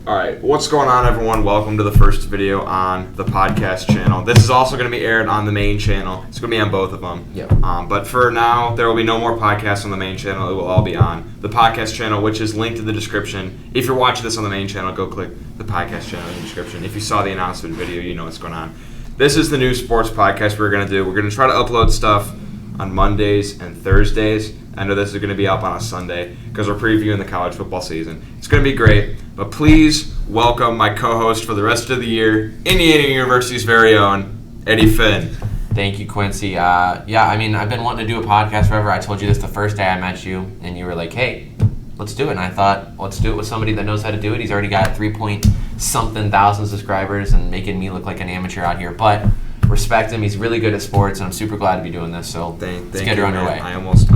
All right, what's going on, everyone? Welcome to the first video on the podcast channel. This is also going to be aired on the main channel. It's going to be on both of them. Yep. But for now, there will be no more podcasts on the main channel. It will all be on the podcast channel, which is linked in the description. If you're watching this on the main channel, go click the podcast channel in the description. If you saw the announcement video, you know what's going on. This is the new sports podcast we're going to do. We're going to try to upload stuff on Mondays and Thursdays. I know this is going to be up on a Sunday because we're previewing the college football season. It's going to be great, but please welcome my co-host for the rest of the year, Indiana University's very own, Eddie Finn. Thank you, Quincy. I've been wanting to do a podcast forever. I told you this the first day I met you, and you were like, hey, let's do it. And I thought, let's do it with somebody that knows how to do it. He's already got 3-point-something thousand subscribers and making me look like an amateur out here. But respect him. He's really good at sports, and I'm super glad to be doing this. So let's get her underway. I almost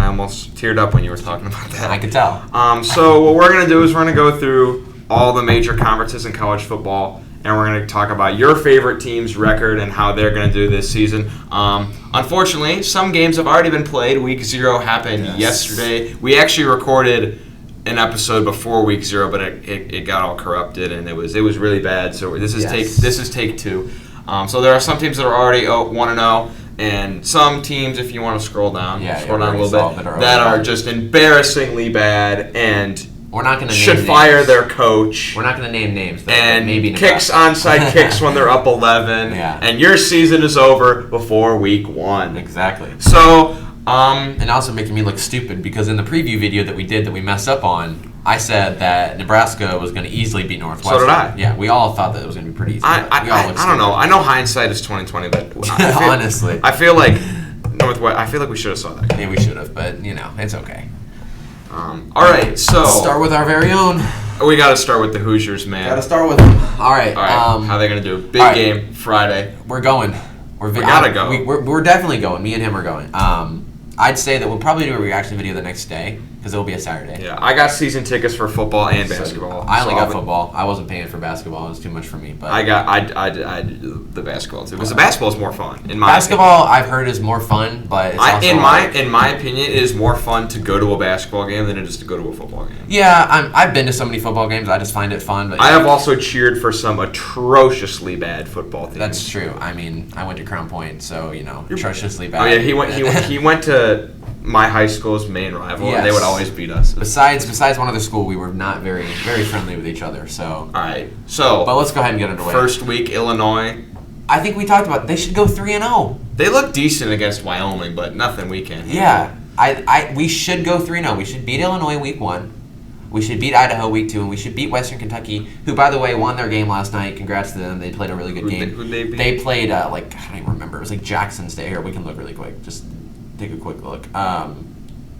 teared up when you were talking about that. I could tell. So what we're going to do is we're going to go through all the major conferences in college football, and we're going to talk about your favorite team's record and how they're going to do this season. Unfortunately, some games have already been played. Week 0 happened yesterday. We actually recorded an episode before Week 0, but it got all corrupted, and it was really bad. So this is take 2. So there are some teams that are already 1-0, and some teams, if you want to scroll down a little bit, that are just embarrassingly bad and we're not going to should fire their coach. We're not going to name names, though, and maybe kicks onside kicks when they're up 11. Yeah. And your season is over before Week 1. Exactly. So, and also making me look stupid because in the preview video that we did that we messed up on, I said that Nebraska was going to easily beat Northwestern. So did I. Yeah, we all thought that it was going to be pretty easy. I don't know. I know hindsight is 20/20, but honestly, I feel like we should have saw that. Yeah, we should have, but it's okay. All right, so start with our very own. We got to start with the Hoosiers, man. Got to start with them. All right. How are they going to do? Big game Friday. We're going. We gotta go. We're definitely going. Me and him are going. I'd say that we'll probably do a reaction video the next day because it will be a Saturday. Yeah, I got season tickets for football and basketball. I only got football. I wasn't paying for basketball. It was too much for me. But I did the basketball too because the basketball is more fun. Basketball, I've heard, is more fun, but it's also in my opinion, it is more fun to go to a basketball game than it is to go to a football game. Yeah, I've been to so many football games. I just find it fun. But I have also cheered for some atrociously bad football teams. That's true. I mean, I went to Crown Point, so atrociously bad. Oh yeah, he went to my high school's main rival, and they would always beat us. Besides one other school, we were not very, very friendly with each other. So all right, but let's go ahead and get underway. First week, Illinois. I think we talked about they should go 3-0. They look decent against Wyoming, but nothing we can. Yeah, we should go 3-0. We should beat Illinois week 1. We should beat Idaho week 2, and we should beat Western Kentucky, who, by the way, won their game last night. Congrats to them. They played a really good game. Who'd they beat? They played I don't even remember. It was like Jackson State. Here, we can look really quick. Just take a quick look.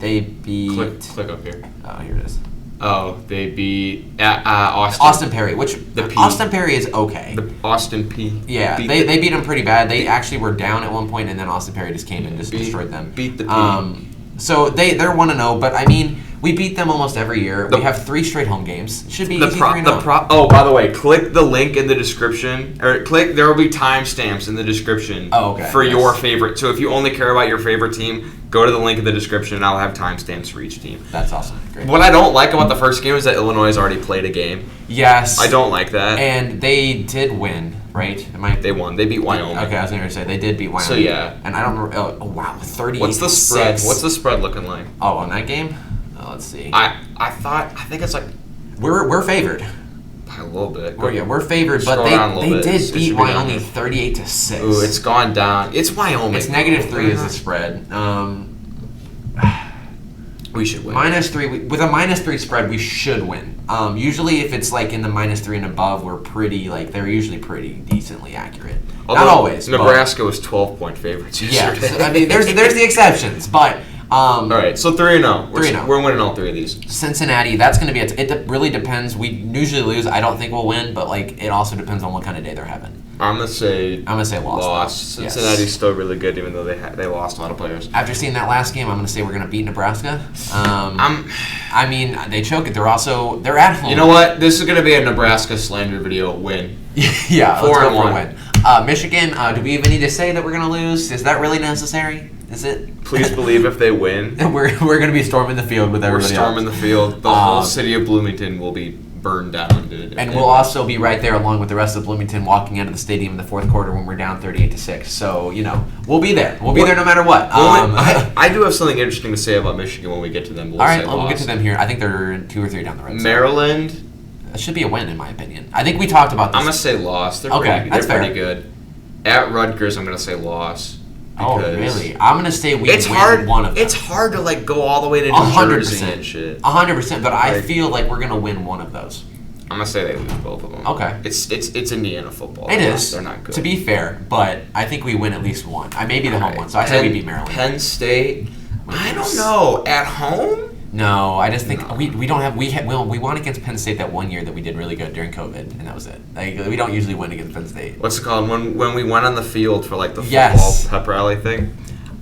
They beat. Click up here. Oh, here it is. Oh, they beat Austin. Austin Perry, Austin Perry is okay. The Austin P. Yeah, they beat them pretty bad. They actually were down at one point, and then Austin Perry just came and just destroyed them. Beat the P. So they're 1-0, but I mean, we beat them almost every year. We have 3 straight home games. It should be easy 3-0. Oh, by the way, click the link in the description, or there will be timestamps in the description for your favorite. So if you only care about your favorite team, go to the link in the description, and I'll have timestamps for each team. That's awesome. Great. What I don't like about the first game is that Illinois has already played a game. Yes. I don't like that. And they did win, right? They won. They beat Wyoming. Okay, I was going to say they did beat Wyoming. So yeah. And I don't remember. Oh wow, 38. What's the spread? What's the spread looking like? Oh, on that game? Let's see. I think it's like we're favored. By a little bit. We're favored, but they did beat Wyoming 38-6. Ooh, it's gone down. It's Wyoming. It's -3 is the spread. We should win. -3 with a -3 spread, we should win. Usually, if it's like in the -3 and above, we're pretty they're usually pretty decently accurate. Although not always. Nebraska was 12-point favorites yesterday. Yeah, I mean, there's the exceptions, but. All right, so 3-0. 3-0. We're winning all 3 of these. Cincinnati, that's going to be it. Really depends. We usually lose. I don't think we'll win, but it also depends on what kind of day they're having. I'm gonna say lost. Cincinnati's still really good, even though they lost a lot of players. After seeing that last game, I'm gonna say we're gonna beat Nebraska. I mean, they choke it. They're at home. You know what? This is gonna be a Nebraska slander video. Win. Yeah, 4-1 win. Michigan. Do we even need to say that we're gonna lose? Is that really necessary? Is it? Please believe if they win, we're going to be storming the field with everybody. We're storming the field. The whole city of Bloomington will be burned down, dude. And we'll also be right there along with the rest of Bloomington walking out of the stadium in the fourth quarter when we're down 38-6. So, we'll be there. We'll be there no matter what. I do have something interesting to say about Michigan when we get to them. All right, we'll get to them here. I think they're 2 or 3 down the road. Maryland. It should be a win, in my opinion. I think we talked about this. I'm going to say loss. They're that's pretty good. At Rutgers, I'm going to say loss. Oh, really? I'm going to say we win one of them. It's hard to go all the way to New Jersey and shit. 100%, but I feel like we're going to win one of those. I'm going to say they lose both of them. Okay. It's Indiana football. It is. They're not good. To be fair, but I think we win at least one. I may be the home one, so I say we beat Maryland. Penn State, I don't know. At home? No, I just think we don't have we won against Penn State that one year that we did really good during COVID, and that was it. We don't usually win against Penn State. What's it called? When we went on the field for the football pep rally thing,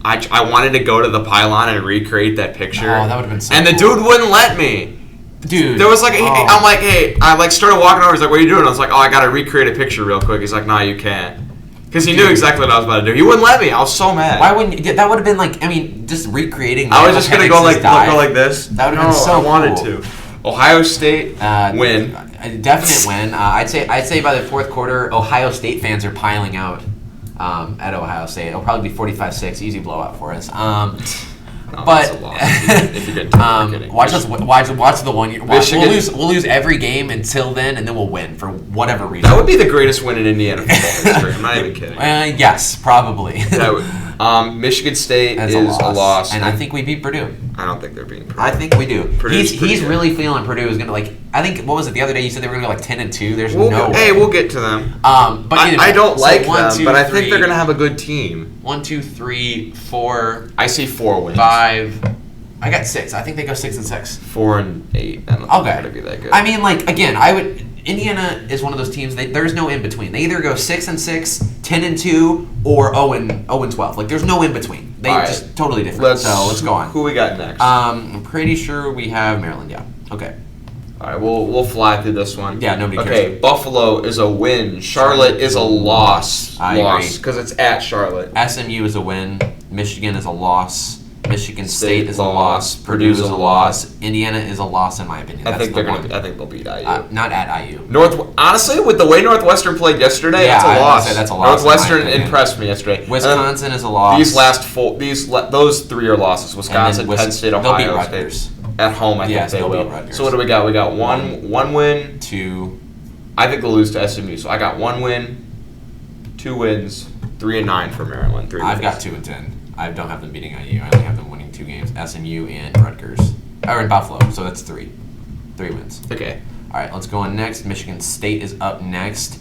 I wanted to go to the pylon and recreate that picture. Oh, that would have been so cool. And the dude wouldn't let me. Dude, there was I'm like, hey, I started walking over. He's like, what are you doing? I was like, oh, I gotta recreate a picture real quick. He's like, nah, you can't. Because he knew exactly what I was about to do. He wouldn't let me. I was so mad. Why wouldn't you? That would have been just recreating. I was just going to go like this. That would have been so cool. I wanted to. Ohio State win. A definite win. I'd say by the fourth quarter, Ohio State fans are piling out at Ohio State. It'll probably be 45-6. Easy blowout for us. But watch the 1 year. We'll lose every game until then, and then we'll win for whatever reason. That would be the greatest win in Indiana football history. I'm not even kidding. Yes, probably. Michigan State is a loss, and I think we beat Purdue. I don't think they're beating Purdue. I think we do. He's really feeling Purdue is going to I think what was it the other day? You said they were going to go 10-2. There's no way. Hey, we'll get to them. But I don't like them, but I think they're going to have a good team. 1, 2, 3, 4. I see 4 wins. 5. I got 6. I think they go 6-6. 4 and 8. I don't think they're going to be that good. I mean, again, Indiana is one of those teams. There's no in between. They either go 6-6, 10-2, or 0-12. There's no in between. They just totally different. So let's go on. Who we got next? I'm pretty sure we have Maryland. Yeah. Okay. All right, we'll fly through this one. Yeah, nobody cares. Okay, Buffalo is a win. Charlotte is a loss. I agree. Because it's at Charlotte. SMU is a win. Michigan is a loss. Michigan State is a loss. Purdue is a loss. Indiana is a loss, in my opinion. I think they'll beat IU. Not at IU. Honestly, with the way Northwestern played yesterday, that's a loss. That's a loss. Northwestern impressed me yesterday. Wisconsin is a loss. Those 3 are losses. Wisconsin, Penn State, Ohio They'll beat Rutgers. At home, I think they will. So what do we got? We got one win. 2. I think they'll lose to SMU. So I got 1 win, 2 wins, 3-9 for Maryland. I've got 2-10. I don't have them beating IU. I only have them winning 2 games. SMU and Rutgers. Or in Buffalo. So that's 3. 3 wins. Okay. All right, let's go on next. Michigan State is up next.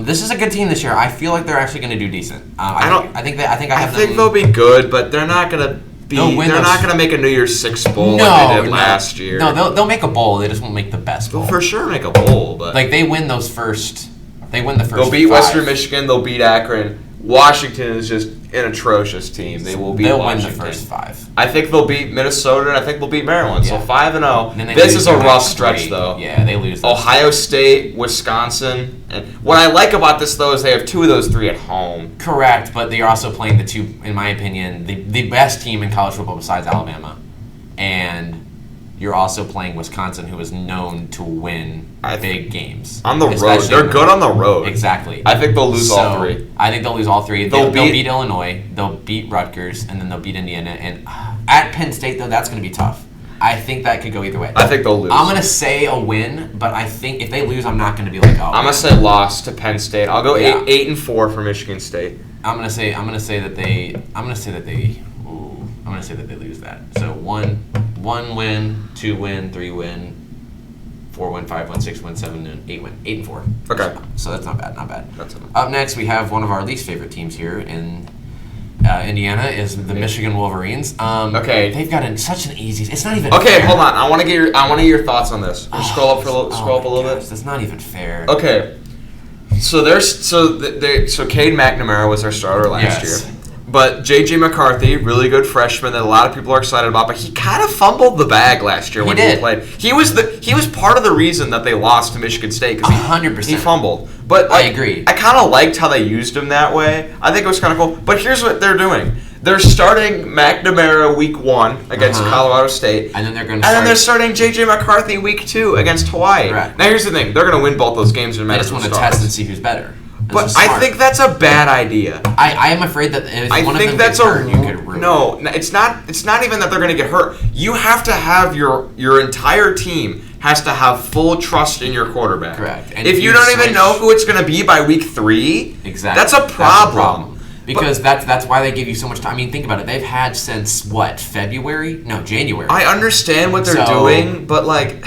This is a good team this year. I feel like they're actually going to do decent. I think they'll be good, but they're not going to. They're not going to make a New Year's Six bowl like they did last year. No, they'll make a bowl. They just won't make the best bowl. They'll for sure make a bowl, but they win those first. They win the first. They'll beat 5. Western Michigan. They'll beat Akron. Washington is just an atrocious team. They'll win the first 5. I think they'll beat Minnesota, and I think they'll beat Maryland. Yeah. So 5-0. This is a rough stretch, though. Yeah, they lose. Ohio State, Wisconsin, and what I like about this though is they have 2 of those 3 at home. Correct, but they are also playing the 2, in my opinion, the best team in college football besides Alabama, and you're also playing Wisconsin, who is known to win big games. On the road. They're good on the road. Exactly. I think they'll lose all 3. I think they'll lose all 3. They'll beat Illinois, they'll beat Rutgers, and then they'll beat Indiana. And at Penn State, though, that's going to be tough. I think that could go either way. I think they'll lose. I'm going to say a win, but I think if they lose, I'm not going to be like, I'm going to say loss to Penn State. I'll go 8-4 for Michigan State. I'm going to say that they lose that. So 1 win, 2 win, 3 win, 4 win, 5 win, 6 win, 7 win, 8 win, 8-4. Okay. So that's not bad. That's enough. Up next, we have one of our least favorite teams here in Indiana is the Michigan Wolverines. Okay. They've got such an easy. It's not even. Okay, fair. Hold on. I want to get your thoughts on this. Scroll up a little bit. That's not even fair. Okay. So Cade McNamara was their starter last year. But J.J. McCarthy, really good freshman that a lot of people are excited about, but he kind of fumbled the bag last year when he played. He was part of the reason that they lost to Michigan State because 100%. He fumbled. But I agree. I kind of liked how they used him that way. I think it was kind of cool. But here's what they're doing. They're starting McNamara week 1 against Colorado State. And then they're starting J.J. McCarthy week 2 against Hawaii. Correct. Now here's the thing. They're going to win both those games in They just want to test and see who's better. But I think that's a bad idea. I am afraid that if one of them gets hurt, you could ruin it. It's not even that they're going to get hurt. You have to have your entire team has to have full trust in your quarterback. Correct. And if you don't even know who it's going to be by week 3, exactly, that's a problem. Because that's why they give you so much time. I mean, think about it. They've had since, February? No, January. I understand what they're doing, but, like...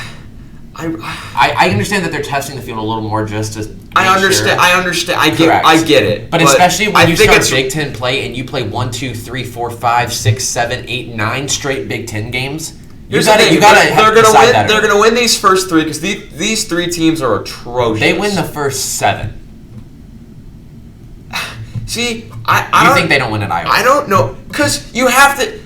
I understand that they're testing the field a little more just to I understand. I get it. But especially when you start Big Ten play and you play 1, 2, 3, 4, 5, 6, 7, 8, 9 straight Big Ten games... They're gonna win these first 3 because these 3 teams are atrocious. They win the first 7. See, I think they don't win at Iowa. I don't know because you have to.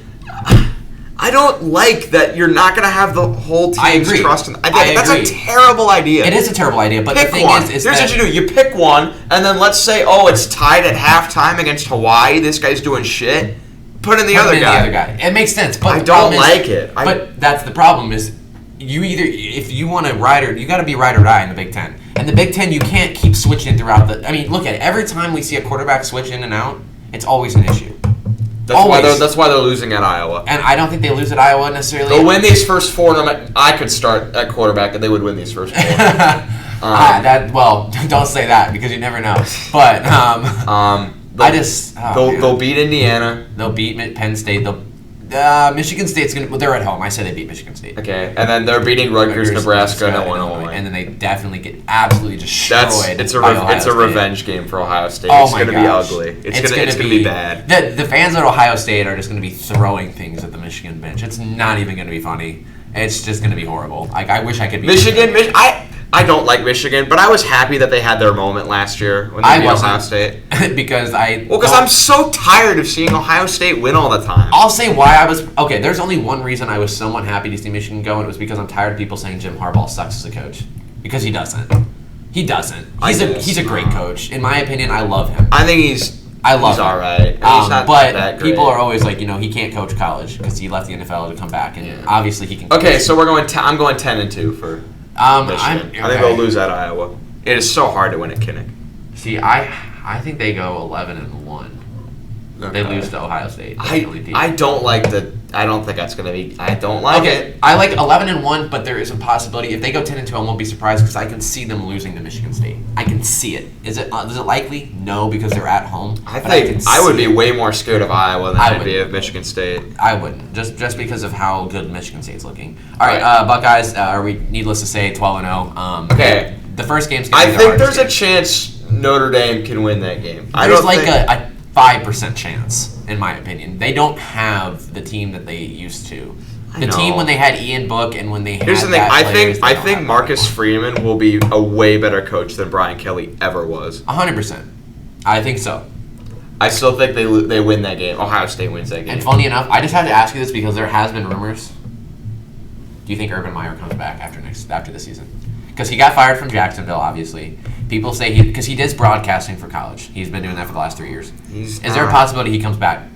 I don't like that you're not gonna have the whole team's trust. That's a terrible idea. It is a terrible idea, but the thing is here's what you do: you pick one, and then let's say, it's tied at halftime against Hawaii. This guy's doing shit. Put in the other guy. It makes sense, but I don't like it. But that's the problem is if you want to you got to be ride or die in the Big Ten. And the Big Ten, you can't keep switching throughout the. I mean, look at it. Every time we see a quarterback switch in and out, it's always an issue. That's why they're losing at Iowa. And I don't think they lose at Iowa necessarily. They'll win these first 4. I could start at quarterback, and they would win these first 4. Don't say that because you never know. But they'll beat Indiana. They'll beat Penn State. Michigan State's they're at home. I say they beat Michigan State. Okay, and then they're beating Rutgers, Nebraska, and Illinois. And then they definitely get absolutely destroyed. It's a revenge game for Ohio State. Oh it's going to be ugly. It's going to be bad. The fans at Ohio State are just going to be throwing things at the Michigan bench. It's not even going to be funny. It's just going to be horrible. Like I wish I could be Michigan. I don't like Michigan, but I was happy that they had their moment last year when they beat Ohio State. because I'm so tired of seeing Ohio State win all the time. I'll say why I was okay. There's only one reason I was somewhat happy to see Michigan go, and it was because I'm tired of people saying Jim Harbaugh sucks as a coach because he doesn't. He doesn't. He's a great coach. In my opinion, I love him. I think he's all right. He's not but that great. People are always like, he can't coach college because he left the NFL to come back, and obviously he can. Okay, so I'm going 10-2 for. Michigan. I think they'll lose at Iowa. It is so hard to win at Kinnick. See, I think they go 11-1. Okay. They lose to Ohio State. I don't like the. I don't think that's going to be. I don't like it. I like 11-1, but there is a possibility if they go 10-2, I won't be surprised because I can see them losing to Michigan State. I can see it. Is it likely? No, because they're at home. I would be way more scared of Iowa than I'd be of Michigan State. I wouldn't, just because of how good Michigan State's looking. All right, Buckeyes. Are we needless to say 12-0? Okay. The first game's going to be the hardest game. A chance Notre Dame can win that game. There's a 5% chance, in my opinion. They don't have the team that they used to. The team when they had Ian Book and when they had. Here's the thing. I think Marcus Freeman will be a way better coach than Brian Kelly ever was. 100%. I think so. I still think they win that game. Ohio State wins that game. And funny enough, I just had to ask you this because there has been rumors. Do you think Urban Meyer comes back after this season? Because he got fired from Jacksonville, obviously. People say because he does broadcasting for college. He's been doing that for the last 3 years. Is there a possibility he comes back?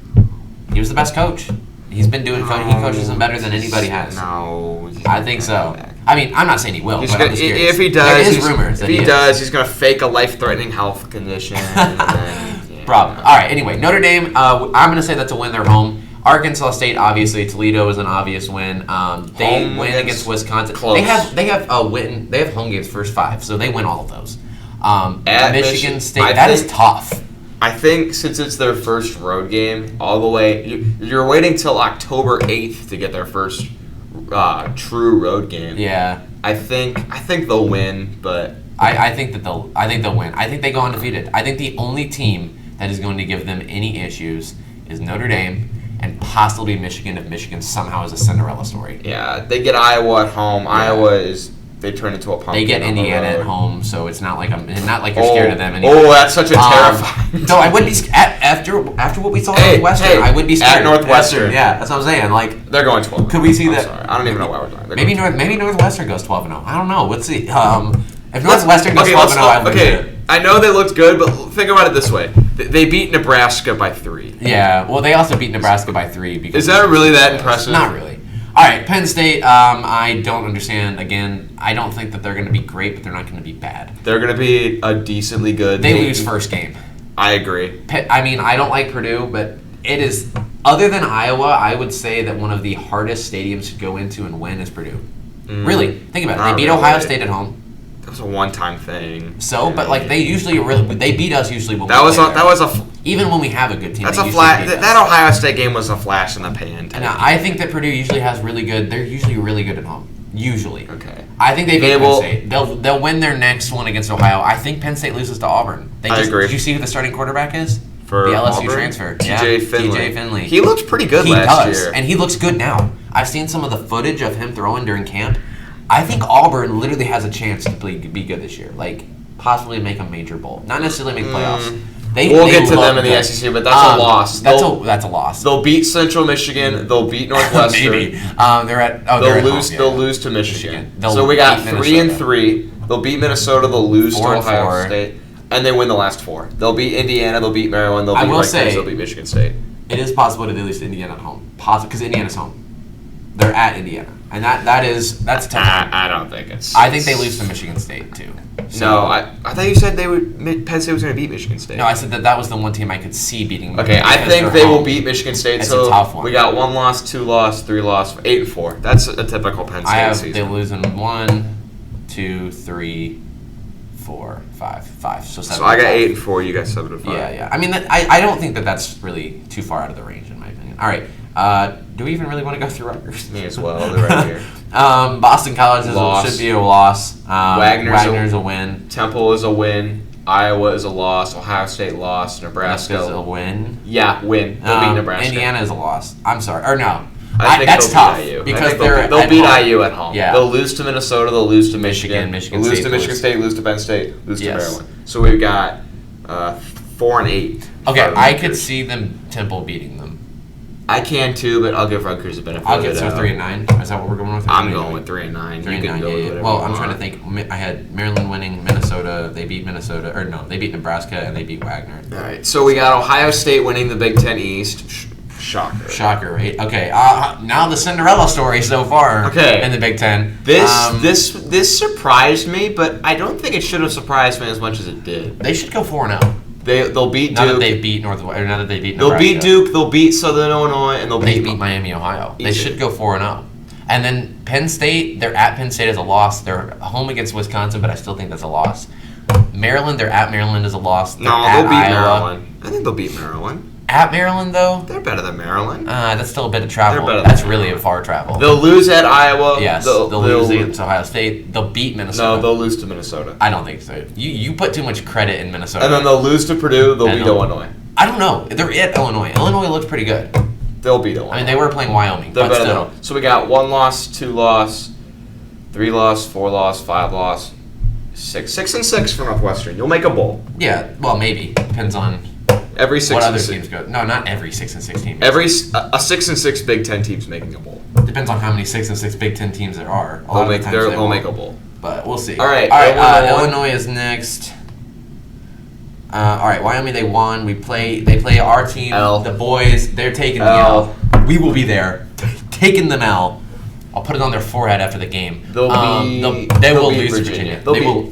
He was the best coach. He's been doing he coaches them better than anybody has. No. I think so. I mean, I'm not saying he will, but I'm just curious. If he does, there is rumors that he's going to fake a life-threatening health condition. Problem. All right, anyway, Notre Dame, I'm going to say that's a win. They're home. Arkansas State, obviously, Toledo is an obvious win. They win against Wisconsin. Close. They have a win. They have home games first 5, so they win all of those. At Michigan State, that is tough. I think since it's their first road game, all the way you're waiting till October 8th to get their first true road game. Yeah, I think they'll win, but I think they'll win. I think they go undefeated. I think the only team that is going to give them any issues is Notre Dame. And possibly Michigan if Michigan somehow is a Cinderella story. Yeah, they get Iowa at home. Yeah. Iowa they turn into a pumpkin. They get Indiana at home, so it's not like you're scared of them anymore. Oh, that's such a terrifying. No, I wouldn't be after what we saw at Northwestern. I would be scared at Northwestern. Yeah, that's what I'm saying. Like they're going 12. Could we see that? Sorry, I don't even know why we're talking. Maybe Northwestern goes 12-0. I don't know. Let's see. If Northwestern goes 12-0, I would. Okay, I know they looked good, but think about it this way: They beat Nebraska by 3. Yeah, well, they also beat Nebraska by 3. Because is that really that impressive? Not really. All right, Penn State, I don't understand. Again, I don't think that they're going to be great, but they're not going to be bad. They're going to be a decently good. They lose first game. I agree. I mean, I don't like Purdue, but it is, other than Iowa, I would say that one of the hardest stadiums to go into and win is Purdue. Really, think about it. They beat Ohio State at home. That was a one-time thing. So, but like they beat us usually when even when we have a good team. That's a flash. That Ohio State game was a flash in the pan. And I think that Purdue usually has really good. They're usually really good at home. Usually. Okay. I think they beat Penn State. They'll win their next one against Ohio. I think Penn State loses to Auburn. I agree. Did you see who the starting quarterback is? For the LSU Auburn? transfer. TJ Finley. TJ Finley. He looked pretty good last year. And he looks good now. I've seen some of the footage of him throwing during camp. I think Auburn literally has a chance to be good this year. Like, possibly make a major bowl. Not necessarily make playoffs. We'll get to them in the SEC, but that's a loss. That's a loss. They'll beat Central Michigan. They'll beat Northwestern. Maybe. They'll lose to Michigan. So we got 3-3. They'll beat Minnesota. They'll lose to Ohio State. And they win the last 4. They'll beat Indiana. They'll beat Maryland. They'll beat Rutgers. They'll beat Michigan State. It is possible that they lose to Indiana at home. Because Indiana's home. They're at Indiana. And that's tough. I don't think it's. I think they lose to Michigan State too. So, no, I thought you said Penn State was going to beat Michigan State. No, I said that was the one team I could see beating. Okay, I think they will beat Michigan State. It's a tough one. We got 1 loss, 2 loss, 3 loss, 8-4. That's a typical Penn State season. They lose in 1, 2, 3, 4, 5. So 7. So I got 8-4. You got 7-5. Yeah. I mean, I don't think that's really too far out of the range in my opinion. All right. Do we even really want to go through Rutgers? Me as well. They're right here. Boston College should be a loss. Wagner's a win. Temple is a win. Iowa is a loss. Ohio State loss. Nebraska is a win. Yeah, win. They'll beat Nebraska. Indiana is a loss. I'm sorry. Or no. I think that's tough IU. because they'll beat IU at home. Yeah. They'll lose to Minnesota. They'll lose to Michigan. Michigan lose State to Michigan State. Lose to Penn State. Lose to Maryland. So we've got 4-8. Okay, I could see them Temple beating them. I can too, but I'll give Rutgers a benefit of the doubt. 3-9. Is that what we're going with? I'm going with 3-9. You can go with whatever. Well, I'm trying to think. I had Maryland winning Minnesota. They beat Minnesota, or no, they beat Nebraska and they beat Wagner. All right. So we got Ohio State winning the Big Ten East. Shocker, right? Okay. Now the Cinderella story so far. Okay. In the Big Ten. This surprised me, but I don't think it should have surprised me as much as it did. They should go 4-0. They'll beat Duke. Now that they beat Northwestern, now that they beat Nebraska. Nebraska. They'll beat Duke. They'll beat Southern Illinois, and they beat Miami, Ohio. Easy. They should go 4-0. And then Penn State, they're at Penn State as a loss. They're home against Wisconsin, but I still think that's a loss. Maryland, they're at Maryland as a loss. They'll beat Maryland. I think they'll beat Maryland. At Maryland, though? They're better than Maryland. That's still a bit of travel. That's really a far travel. They'll lose at Iowa. Yes, they'll lose against Ohio State. They'll beat Minnesota. No, they'll lose to Minnesota. I don't think so. You put too much credit in Minnesota. And then they'll lose to Purdue. They'll beat Illinois. I don't know. They're at Illinois. Illinois looks pretty good. They'll beat Illinois. I mean, they were playing Wyoming. They're but better still. So we got 1 loss, 2 loss, 3 loss, 4 loss, 5 loss, 6-6 for Northwestern. You'll make a bowl. Yeah, well, maybe. Depends on every 6 what other teams go. No, not every 6-6 team. A 6-6 Big Ten team's making a bowl. Depends on how many 6-6 Big Ten teams there are. They'll make a bowl. But we'll see. All right. Illinois is next. All right, Wyoming, they won. They play our team, the boys. They're taking the L. We will be there, taking them L. I'll put it on their forehead after the game. They will lose to Virginia.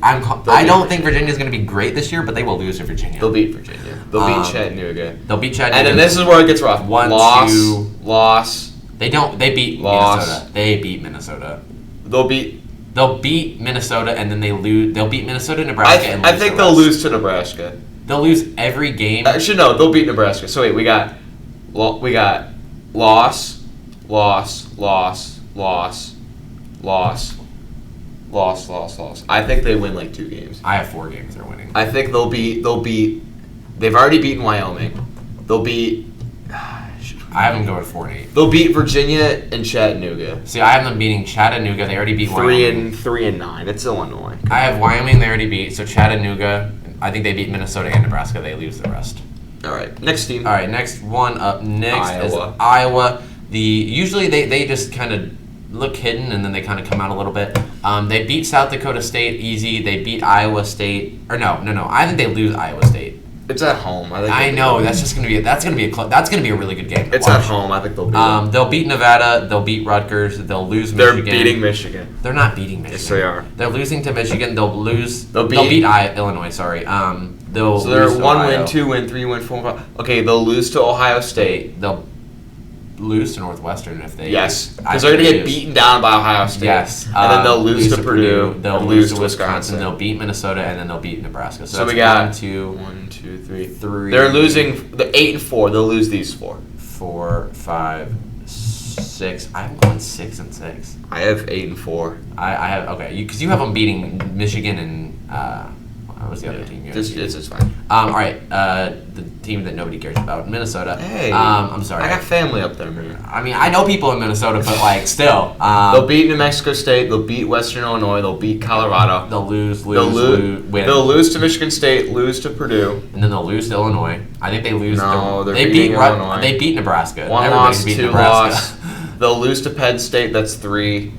I don't think Virginia's going to be great this year, but they will lose to Virginia. They'll beat Virginia. They'll beat Chattanooga. And then this is where it gets rough. 1, loss, 2. Loss. They beat Minnesota. They beat Minnesota. They'll beat Minnesota, and then they lose. They'll beat Minnesota, Nebraska, I think they'll lose to Nebraska. They'll lose every game. Actually, no. They'll beat Nebraska. So wait, we got loss, I think they win like 2 games. I have 4 games they're winning. I think they'll beat. They've already beaten Wyoming. They'll beat. I have them going 4-8. They'll beat Virginia and Chattanooga. See, I have them beating Chattanooga. They already beat Wyoming. 3-9. It's Illinois. I have Wyoming. They already beat. So Chattanooga. I think they beat Minnesota and Nebraska. They lose the rest. All right. Next team. All right. Next one up next is Iowa. Usually they just kind of look hidden and then they kind of come out a little bit. They beat South Dakota State easy. They beat Iowa State. Or no. I think they lose Iowa State. It's at home. I know that's gonna be a really good game. It's at home. I think they'll beat them. They'll beat Nevada. They'll beat Rutgers. They'll lose Michigan. They're beating Michigan. They're not beating Michigan. Yes, they are. They're losing to Michigan. They'll beat Illinois. Sorry. So they're 1 win, 2 win, 3 win, 4 win. Okay, they'll lose to Ohio State. They'll lose to Northwestern if they. Yes, because they're going to get beaten down by Ohio State. Yes. And then they'll lose to Purdue. They'll lose to Wisconsin. They'll beat Minnesota, and then they'll beat Nebraska. So we got 1, 2, 3. They're losing the 8 and 4. They'll lose these 4. 4, 5, 6. I'm going 6 and 6. I have 8 and 4. I have because you have them beating Michigan and what was the other team? It's fine. All right, the team that nobody cares about, Minnesota. Hey, I'm sorry. I got family up there, man. I mean, I know people in Minnesota, but still. They'll beat New Mexico State. They'll beat Western Illinois. They'll beat Colorado. They'll lose, win. They'll lose to Michigan State. Lose to Purdue. And then they'll lose to Illinois. I think they lose. No, they beat Illinois. They beat Nebraska. 1 loss, 2 loss. They'll lose to Penn State. That's 3.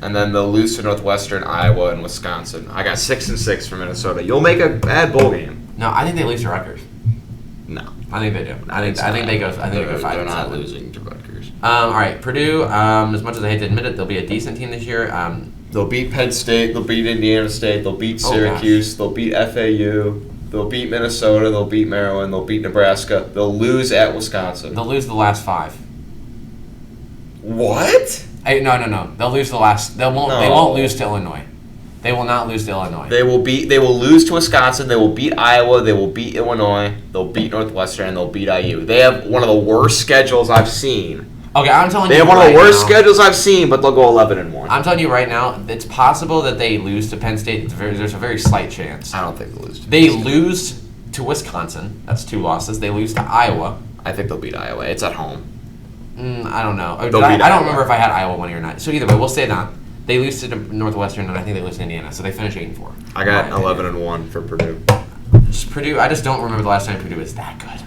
And then they'll lose to Northwestern, Iowa, and Wisconsin. I got 6 and 6 for Minnesota. You'll make a bad bowl game. No, I think they lose to Rutgers. No, I think they do. I think they go 5 and 7. They're not losing to Rutgers. All right, Purdue. As much as I hate to admit it, they'll be a decent team this year. They'll beat Penn State. They'll beat Indiana State. They'll beat Syracuse. They'll beat FAU. They'll beat Minnesota. They'll beat Maryland. They'll beat Nebraska. They'll lose at Wisconsin. They'll lose the last 5. What? No. They'll lose the last. They won't lose to Illinois. They will not lose to Illinois. They will lose to Wisconsin. They will beat Iowa. They will beat Illinois. They'll beat Northwestern, and they'll beat IU. They have one of the worst schedules I've seen. Okay, I'm telling you. They have one of the worst schedules I've seen, but they'll go 11-1. I'm telling you right now, it's possible that they lose to Penn State. There's a very slight chance. I don't think they'll lose. They lose to Wisconsin. That's 2 losses. They lose to Iowa. I think they'll beat Iowa. It's at home. I don't know. I don't remember if I had Iowa winning or not. So either way, we'll say that. They lose to Northwestern, and I think they lose to Indiana. So they finish 8-4. I got 11-1 for Purdue. Purdue. I just don't remember the last time Purdue was that good.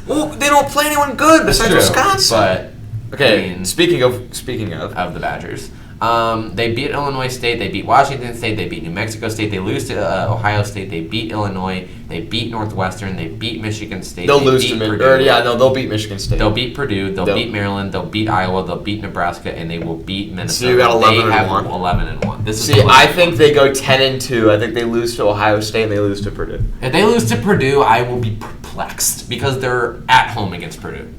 Well, they don't play anyone good besides Wisconsin. But okay, I mean, speaking of the Badgers. They beat Illinois State. They beat Washington State. They beat New Mexico State. They lose to Ohio State. They beat Illinois. They beat Northwestern. They beat Michigan State. They'll lose to Purdue. They'll beat Michigan State. They'll beat Purdue. They'll beat Maryland. They'll beat Iowa. They'll beat Nebraska, and they will beat Minnesota. So you got 11-1. They have 11-1. I think they go 10-2. I think they lose to Ohio State and they lose to Purdue. If they lose to Purdue, I will be perplexed because they're at home against Purdue.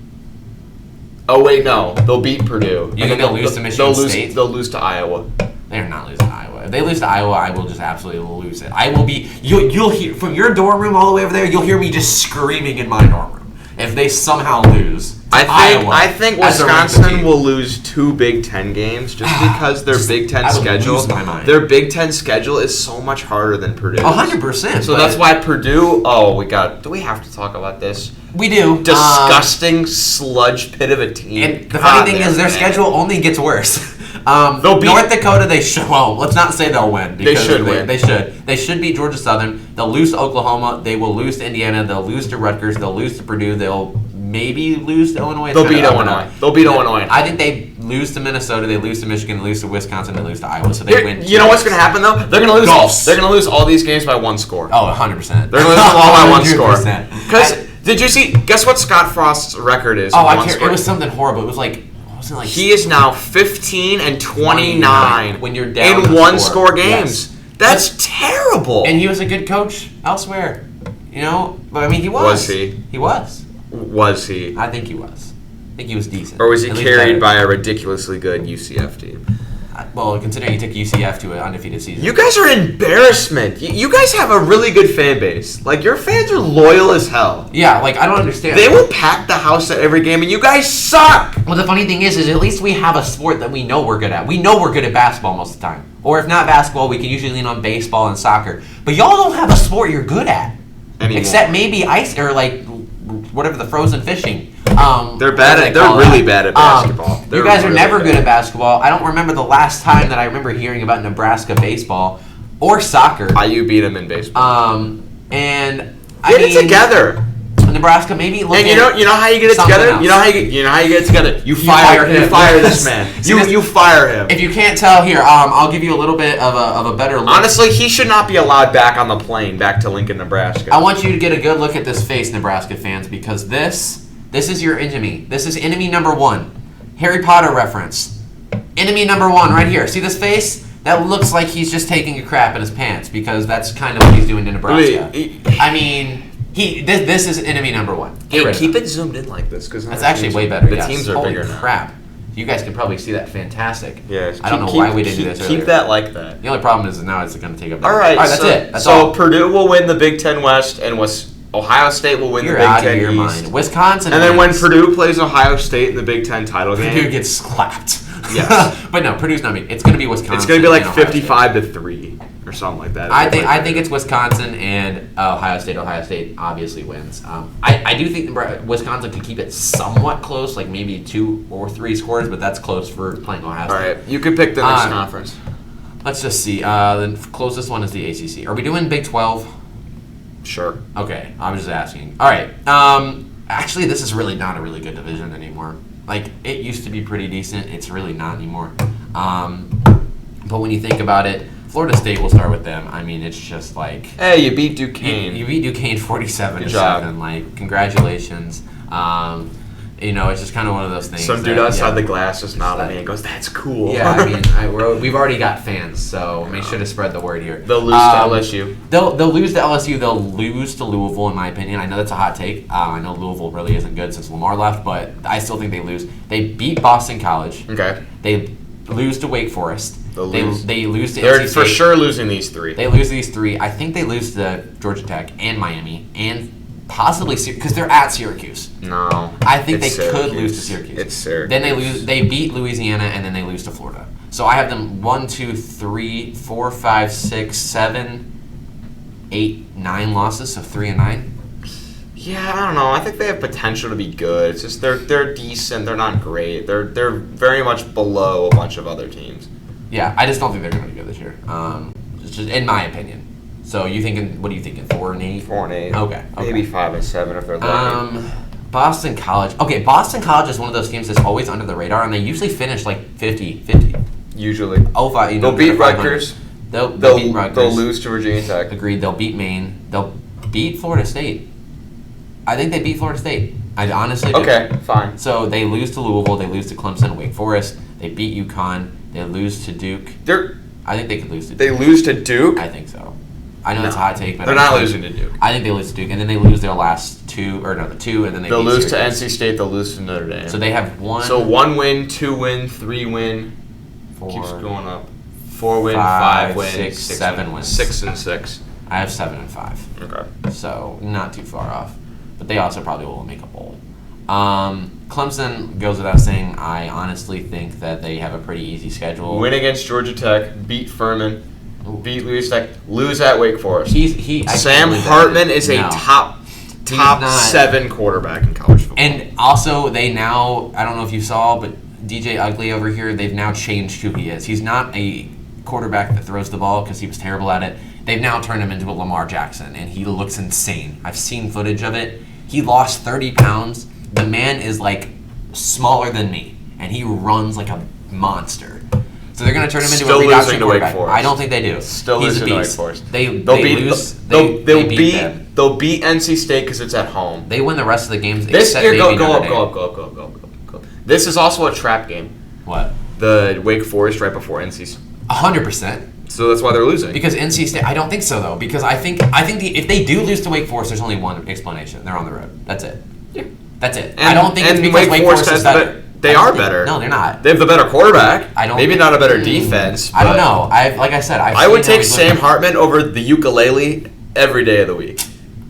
Oh wait, no. They'll beat Purdue. You think they'll lose to Michigan State? They'll lose to Iowa. They're not losing to Iowa. If they lose to Iowa, I will just absolutely lose it. I will be. You'll hear from your dorm room all the way over there. You'll hear me just screaming in my dorm room if they somehow lose. I think Wisconsin will lose 2 Big Ten games just because their Big Ten schedule. Their Big Ten schedule is so much harder than Purdue. 100%. So that's why Purdue. Oh, do we have to talk about this? We do. Disgusting sludge pit of a team. And the funny thing is, their schedule only gets worse. North Dakota, they should. Well, let's not say they'll win. They should win. They should. They should beat Georgia Southern. They'll lose to Oklahoma. They will lose to Indiana. They'll lose to Rutgers. They'll lose to Purdue. They'll maybe lose to Illinois. They'll beat Illinois. I think they lose to Minnesota. They lose to Michigan. They lose to Wisconsin. They lose to Iowa. So they win. You know what's going to happen though? They're going to lose. They're going to lose all these games by 1 score. Oh, 100%. They're going to lose them all by 1 score. Because did you see? Guess what Scott Frost's record is? Oh, I can't. It was something horrible. It was like. He is now 15-29 when you're down in 1 score games. Yes. That's terrible. And he was a good coach elsewhere, But I mean, he was. Was he? He was. Was he? I think he was. I think he was decent. Or was he carried by a ridiculously good UCF team? Well, considering he took UCF to an undefeated season. You guys are an embarrassment. You guys have a really good fan base. Like, your fans are loyal as hell. Yeah, I don't understand. They will pack the house at every game, and you guys suck. Well, the funny thing is at least we have a sport that we know we're good at. We know we're good at basketball most of the time. Or if not basketball, we can usually lean on baseball and soccer. But y'all don't have a sport you're good at. Anymore. Except maybe ice or, whatever, the frozen fishing. They're really bad at basketball. You guys are never good at basketball. I don't remember the last time that I remember hearing about Nebraska baseball or soccer. IU beat them in baseball. And get it together. Nebraska maybe. And you know how you get it together. Else. You know how you get it together. You fire this man. You fire him. If you can't tell here, I'll give you a little bit of a better look. Honestly, he should not be allowed back on the plane back to Lincoln, Nebraska. I want you to get a good look at this face, Nebraska fans, because this is your enemy. This is enemy number one. Harry Potter reference. Enemy number one right here. See this face? That looks like he's just taking a crap in his pants because that's kind of what he's doing to Nebraska. I mean, this is enemy number one. Hey, keep it zoomed in like this because that's actually way better. The teams are bigger now. Crap. You guys can probably see that fantastic. Yes. I don't know why we didn't do this earlier. Keep that like that. The only problem is now it's going to take up. All right, that's it. That's so all. Purdue will win the Big Ten West, and Ohio State will win the Big Ten East. Mind. Wisconsin. And then when Purdue plays Ohio State in the Big Ten title game, Purdue gets slapped. Yes. But no, Purdue's not. It's going to be Wisconsin. It's going to be like 55-3 or something like that. I think it's Wisconsin and Ohio State. Ohio State obviously wins. I do think Wisconsin can keep it somewhat close, like maybe 2 or 3 scores, but that's close for playing Ohio State. All right, you can pick the next conference. Let's just see. The closest one is the ACC. Are we doing Big 12? Sure. Okay, I was just asking. All right. Actually, this is really not a really good division anymore. Like, it used to be pretty decent. It's really not anymore. But when you think about it, Florida State, we'll start with them. I mean, it's just like... Hey, you beat Duquesne. You beat Duquesne 47-7. Like, congratulations. It's just kind of one of those things. Some dude outside the glass just nodded at me and goes, "That's cool." Yeah, I mean, we've already got fans, so make sure to spread the word here. They'll lose to LSU. They'll lose to LSU. They'll lose to Louisville, in my opinion. I know that's a hot take. I know Louisville really isn't good since Lamar left, but I still think they lose. They beat Boston College. Okay. They lose to Wake Forest. They lose to NC State. They're for sure losing these 3. They lose these 3. I think they lose to Georgia Tech and Miami and possibly because they're at Syracuse. No, I think they could lose to Syracuse. It's Syracuse. Then they beat Louisiana and then they lose to Florida. So I have them 1, 2, 3, 4, 5, 6, 7, 8, 9 losses, so 3 and 9. Yeah, I don't know. I think they have potential to be good. It's just they're decent. They're not great. They're very much below a bunch of other teams. Yeah, I just don't think they're going to be good this year. Just in my opinion. So you thinking? What are you thinking? 4 and 8. 4 and 8. Okay. Maybe 5 and 7 if they're lucky. Boston College. Okay, Boston College is one of those teams that's always under the radar, and they usually finish like 50-50. Usually. They'll beat Rutgers. They'll beat Rutgers. They'll lose to Virginia Tech. Agreed. They'll beat Maine. They'll beat Florida State. I think they beat Florida State. I honestly do. Okay, fine. So they lose to Louisville. They lose to Clemson, Wake Forest. They beat UConn. They lose to Duke. I think they could lose to Duke. They lose to Duke? I think so. I know it's a hot take, but they're not losing to Duke. I think they lose to Duke, and then they lose their last 2, the 2, and then they'll lose Syracuse. to NC State. They'll lose to Notre Dame. So they have 1. So 1 win, 2 win, 3 win. 4, keeps going up. 4 win, 5 win, 6, 7 wins. 6 and 6. I have 7 and 5. Okay. So not too far off, but they also probably will make a bowl. Clemson goes without saying. I honestly think that they have a pretty easy schedule. Win against Georgia Tech, beat Furman, beat Louis Tech, lose at Wake Forest. Sam Hartman is a top 7 quarterback in college football. And also, they now, I don't know if you saw, but DJ Ugly over here, they've now changed who he is. He's not a quarterback that throws the ball because he was terrible at it. They've now turned him into a Lamar Jackson, and he looks insane. I've seen footage of it. He lost 30 pounds. The man is like smaller than me, and he runs like a monster. So they're going to turn him into a reduction quarterback. I don't think they do. Still losing to Wake Forest. They'll beat NC State because it's at home. They win the rest of the games. This year, go up. This is also a trap game. What? The Wake Forest right before NC State. 100%. So that's why they're losing. Because NC State, I don't think so though. Because I think if they do lose to Wake Forest, there's only one explanation. They're on the road. That's it. Yeah. That's it. I don't think it's because Wake Forest is better. They are better. No, they're not. They have the better quarterback. Maybe not a better defense. I don't know. Like I said, I would take Sam Hartman over the ukulele every day of the week.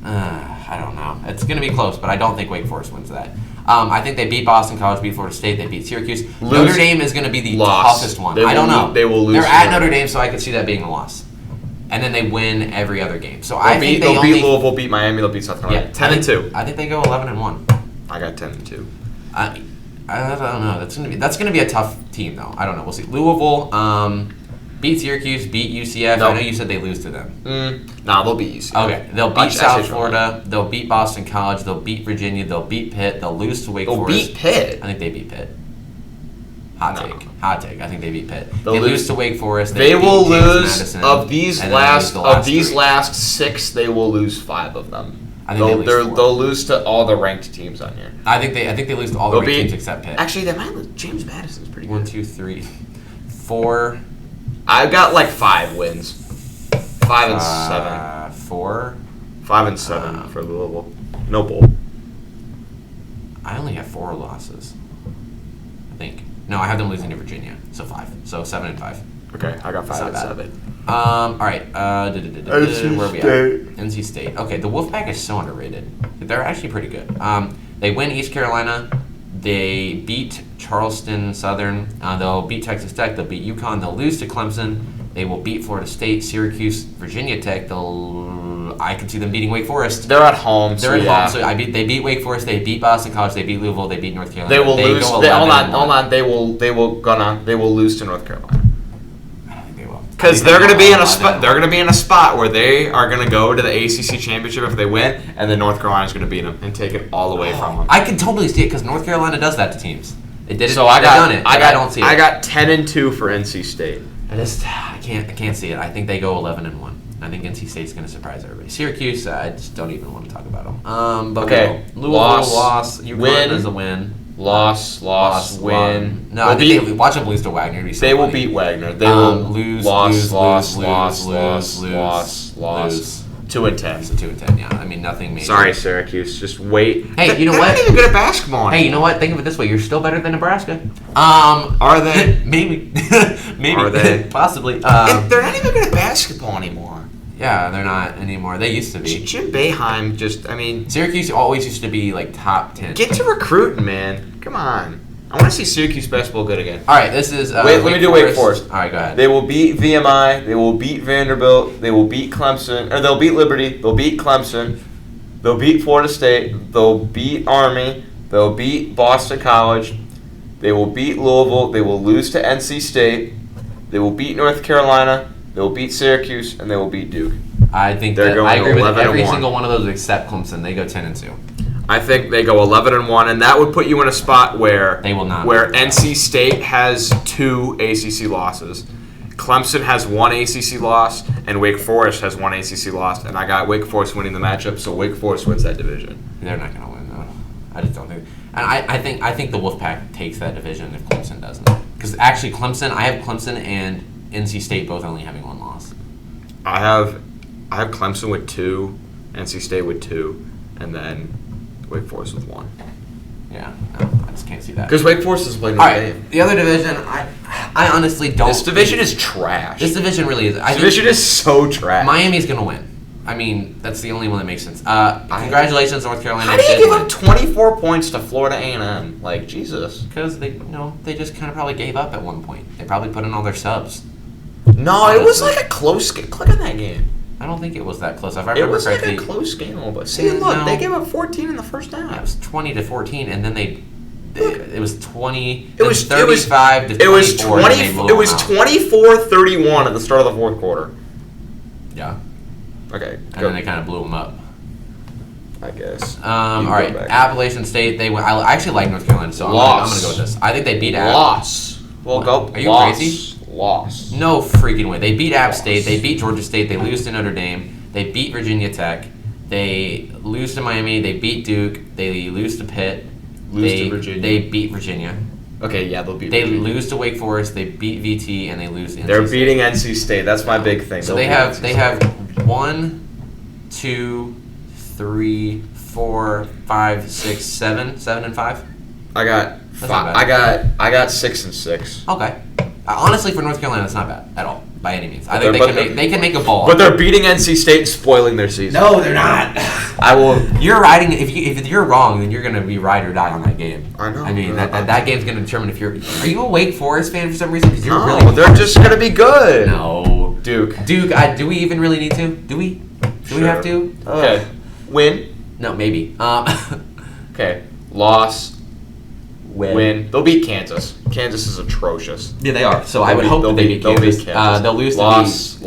I don't know. It's going to be close, but I don't think Wake Forest wins that. I think they beat Boston College, beat Florida State, they beat Syracuse. Notre Dame is going to be the toughest one. I don't know. They will lose. They're at Notre Dame, so I could see that being a loss. And then they win every other game. So I think they'll beat Louisville, beat Miami, they'll beat South Carolina. 10-2. I think they go 11-1. I got 10-2. I don't know. That's gonna be a tough team though. I don't know. We'll see. Louisville. Beat Syracuse, beat UCF. Nope. I know you said they lose to them. Nah, they'll beat UCF. Okay, they'll beat South Florida. They'll beat Boston College. They'll beat Virginia. They'll beat Pitt. They'll lose to Wake Forest. They'll beat Pitt. I think they beat Pitt. Hot take. I think they beat Pitt. They'll They lose to Wake Forest. They beat will James lose Madison, of these and then they lose last the last three. 6. They will lose 5 of them. I think They'll lose to all the ranked teams on here. I think they lose to all the ranked teams except Pitt. Actually, they might lose. James Madison's pretty good. 1, 2, 3, 4. I've got like 5 wins. 5 and 7. 4. 5 and 7 for Louisville. No bowl. I only have 4 losses. I think. No, I have them losing to Virginia. So 5. So 7 and 5. Okay, I got 5 and 7. All right. Where are we at? State. NC State. Okay, the Wolfpack is so underrated. They're actually pretty good. They win East Carolina. They beat Charleston Southern. They'll beat Texas Tech. They'll beat UConn. They'll lose to Clemson. They will beat Florida State, Syracuse, Virginia Tech. I could see them beating Wake Forest. They're at home. They're at home. So they beat Wake Forest. They beat Boston College. They beat Louisville. They beat North Carolina. They will lose. Go Hold on. They will lose to North Carolina. I don't think they will. Because they're going to be in a spot. They're going to be in a spot where they are going to go to the ACC championship if they win, and then North Carolina's going to beat them and take it all away from them. I can totally see it because North Carolina does that to teams. They did it. So I don't see it. I got 10 and 2 for NC State. I can't see it. I think they go 11 and 1. I think NC State's going to surprise everybody. Syracuse, I just don't even want to talk about them. But okay, Louisville loss. UConn is a win. Loss, win. No, I think they watch them lose to Wagner. They will beat Wagner. They will lose. 2 and 10. So 2 and 10. Yeah, I mean nothing major. Sorry, Syracuse. Just wait. Hey, you know what? They're not even good at basketball. Hey, you know what? Think of it this way: you're still better than Nebraska. Are they? Maybe. Are they? Possibly. They're not even good at basketball anymore. Yeah, they're not anymore. They used to be. Jim Boeheim Syracuse always used to be like top 10. Get to recruiting, man. Come on. I want to see Syracuse basketball good again. All right, this is. Let me do Wake Forest. All right, go ahead. They will beat VMI. They will beat Vanderbilt. They will beat Clemson. Or they'll beat Liberty. They'll beat Clemson. They'll beat Florida State. They'll beat Army. They'll beat Boston College. They will beat Louisville. They will lose to NC State. They will beat North Carolina. They will beat Syracuse, and they will beat Duke. I think I agree with every 11-1. single one of those except Clemson. They go 10 and 2. I think they go 11 and 1, and that would put you in a spot where They will not. Where NC State has 2 ACC losses, Clemson has 1 ACC loss, and Wake Forest has 1 ACC loss. And I got Wake Forest winning the matchup, so Wake Forest wins that division. They're not going to win though. I just don't think. And I think the Wolfpack takes that division if Clemson doesn't. Because actually, I have Clemson and NC State both only having 1 loss. I have Clemson with 2, NC State with 2, and then Wake Forest with 1. Yeah, no, I just can't see that. Because Wake Forest is playing All the right, game. the other division, I honestly don't. This division is trash. This division really is. This division is so trash. Miami's going to win. I mean, that's the only one that makes sense. Congratulations, North Carolina. How do you give up 24 points to Florida A&M? Like, Jesus. Because they just kind of probably gave up at one point. They probably put in all their subs. No, it was like a close game. Click on that game. I don't think it was that close. If I It remember was like correctly, a close game a little bit. See, look, they gave up 14 in the first half. it was 20-14, and then it was 20. It was 35 to 24. It was 20. And they blew It was them out. 24-31 at the start of the fourth quarter. Yeah, Okay, and go. then they kind of blew them up. I guess. All go right, back. Appalachian State. They went. I actually like North Carolina, so I'm gonna go with this. I think they beat App. Loss. Well, go. Are you loss. crazy? Loss. No freaking way. They beat App State. They beat Georgia State. They lose to Notre Dame. They beat Virginia Tech. They lose to Miami. They beat Duke. They lose to Pitt. Lose to Virginia. They beat Virginia. Okay, yeah, they'll beat. They Virginia. lose to Wake Forest. They beat VT, and they lose to NC They're State. beating NC State. That's my big thing. So They'll they beat NC have State. 1, 2, 3, 4, 5, 6, 7, 7 and 5. I got That's not 5. bad. I got 6 and 6. Okay. Honestly, for North Carolina, that's not bad at all by any means. I think But they can make a ball. But they're beating NC State and spoiling their season. no, they're not. I will. You're riding. If you're wrong, then you're gonna be ride or die on that game. I know. I mean, that game's gonna determine if you're. Are you a Wake Forest fan for some reason? Because you're No, really. they're just gonna be good. No. Duke. Do we even really need to? Do we? Do we have to? Okay. Win. No, maybe. Okay. Loss. win. They'll beat Kansas. Kansas is atrocious. Yeah, they are. So I would hope that they beat Kansas. They'll lose to loss. So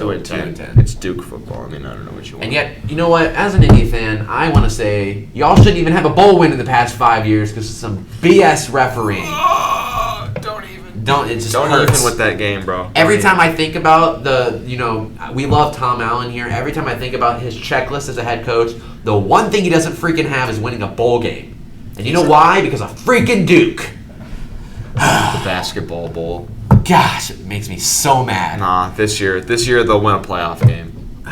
2-10. It's Duke football. I mean, I don't know what you want. And yet, you know what? As an Indy fan, I want to say y'all shouldn't even have a bowl win in the past 5 years because of some BS refereeing. Don't it just hurts. Even with that game, bro. Every time I think about we love Tom Allen here. Every time I think about his checklist as a head coach, the one thing he doesn't freaking have is winning a bowl game. And you know why? Because of freaking Duke. The basketball bowl. Gosh, it makes me so mad. Nah, this year they'll win a playoff game.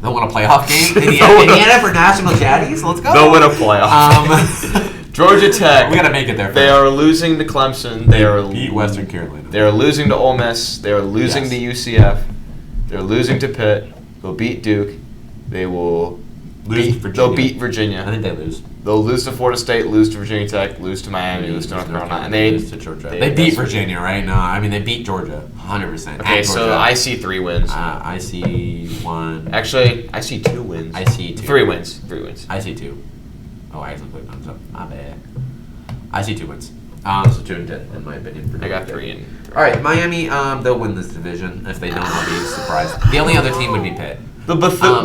They'll win a playoff game? Indiana for national chatties? Let's go. They'll win a playoff. Georgia Tech. We gotta make it there first. They are losing to Clemson. They beat Western Carolina. They are losing to Ole Miss. They are losing to UCF. They're losing to Pitt. They'll beat Duke. They will They'll beat Virginia. I think they lose. They'll lose to Florida State, lose to Virginia Tech, lose to Miami, lose to North Carolina, and they lose to Georgia. They beat Virginia, right? No, I mean they beat Georgia, 100%. Okay, so I see 3 wins. I see 1. Actually, I see 2 wins. I see 2. 3 wins. 3 wins. I see 2. Oh, I actually put thumbs up. My bad. I see 2 wins. So 2 and 10, in my opinion. I got 3 and 3. All right, Miami. They'll win this division. If they don't, I'll be surprised. The only other team would be Pitt. The Buffoons?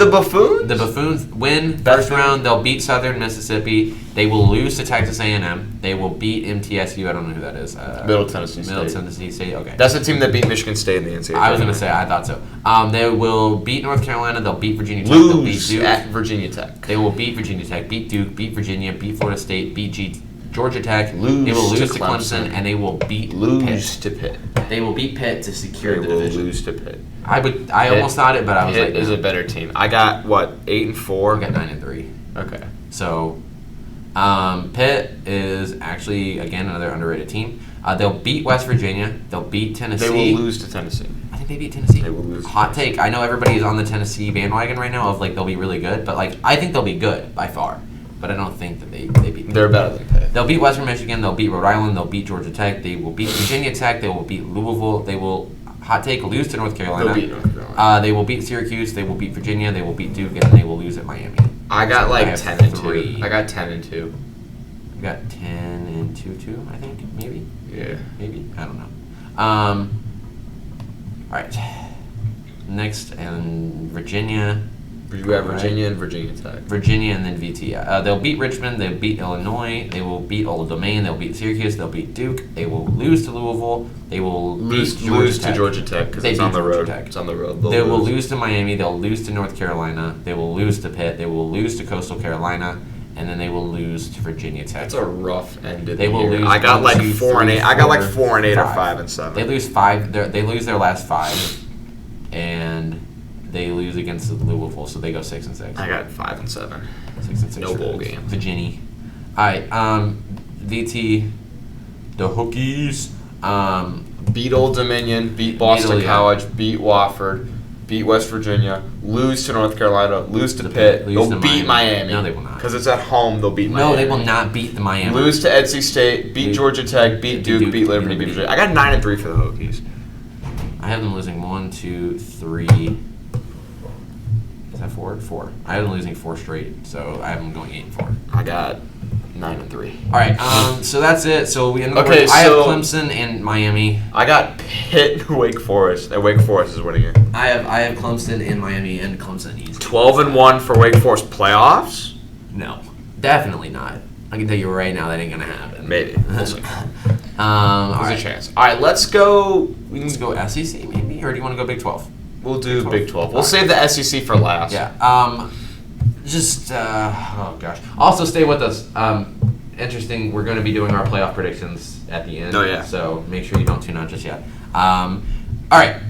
The Buffoons win first round. They'll beat Southern Mississippi. They will lose to Texas A&M. They will beat MTSU. I don't know who that is. Middle Tennessee State. Okay. That's the team that beat Michigan State in the NCAA. I was going to say, I thought so. They will beat North Carolina. They'll beat Virginia Tech. Lose they'll beat Duke. at Virginia Tech. They will beat Virginia Tech, beat Duke, beat Virginia, beat Florida State, beat Georgia Tech. They will lose to Clemson, and they will beat Pitt. To Pitt. They will beat Pitt to secure the division. They will lose to Pitt. I almost thought it, but I was Pitt is a better team. I got, 8 and 4? I got 9 and 3. Okay. So, Pitt is actually, again, another underrated team. They'll beat West Virginia. They'll beat Tennessee. They will lose to Tennessee. I think they beat Tennessee. They will lose. Hot take. I know everybody is on the Tennessee bandwagon right now of, they'll be really good. But, I think they'll be good by far. But I don't think that they beat them. They're better than Pitt. They'll beat Western Michigan. They'll beat Rhode Island. They'll beat Georgia Tech. They will beat Virginia Tech. They will beat Louisville. They will, hot take, lose to North Carolina. They'll beat North Carolina. They will beat Syracuse. They will beat Virginia. They will beat Duke. And they will lose at Miami. I got 10 and 2. I got 10 and 2. I got 10 and 2 too, I think. Maybe. Yeah. Maybe. I don't know. All right. Next, and Virginia. You got Virginia and Virginia Tech. Virginia and then VT. They'll beat Richmond. They'll beat Illinois. They will beat Old Domain. They'll beat Syracuse. They'll beat Duke. They will lose to Louisville. They will lose to Georgia Tech because it's on the road. Tech. It's on the road. They will lose to Miami. They'll lose to North Carolina. They will lose to Pitt. They will lose to Coastal Carolina. And then they will lose to Virginia Tech. That's a rough end of the year. They will lose. I got 4 and 8. I got 4 and 8 or 5 and 7. They lose 5. They lose their last 5, and they lose against Louisville, so they go 6 and 6. I got 5 and 7. 6 and 6. No bowl game. Virginia. All right. VT. The Hokies. Beat Old Dominion. Beat Boston College. Beat Wofford. Beat West Virginia, lose to North Carolina, lose to Pitt. They'll beat Miami. No, they will not. Because it's at home, they'll beat Miami. No, they will not beat the Miami. Lose to NC State, beat Georgia Tech, beat Duke, beat Liberty, beat Virginia. I got 9 and 3 for the Hokies. I have them losing 1, 2, 3. Is that 4? 4. I have them losing 4 straight, so I have them going 8 and 4. I got 9 and 3. All right, so that's it. So we ended I have Clemson and Miami. I got Pitt, Wake Forest, and Wake Forest is winning it. I have Clemson and Miami and Clemson easy. 12 and 1 for Wake Forest playoffs? No, definitely not. I can tell you right now that ain't gonna happen. Maybe. We'll see. There's a chance. All right, let's go. We can go SEC maybe, or do you want to go Big 12? We'll do Big 12. We'll save the SEC for last. Yeah. Oh gosh. Also, stay with us. Interesting. We're going to be doing our playoff predictions at the end. Oh yeah. So make sure you don't tune out just yet. All right.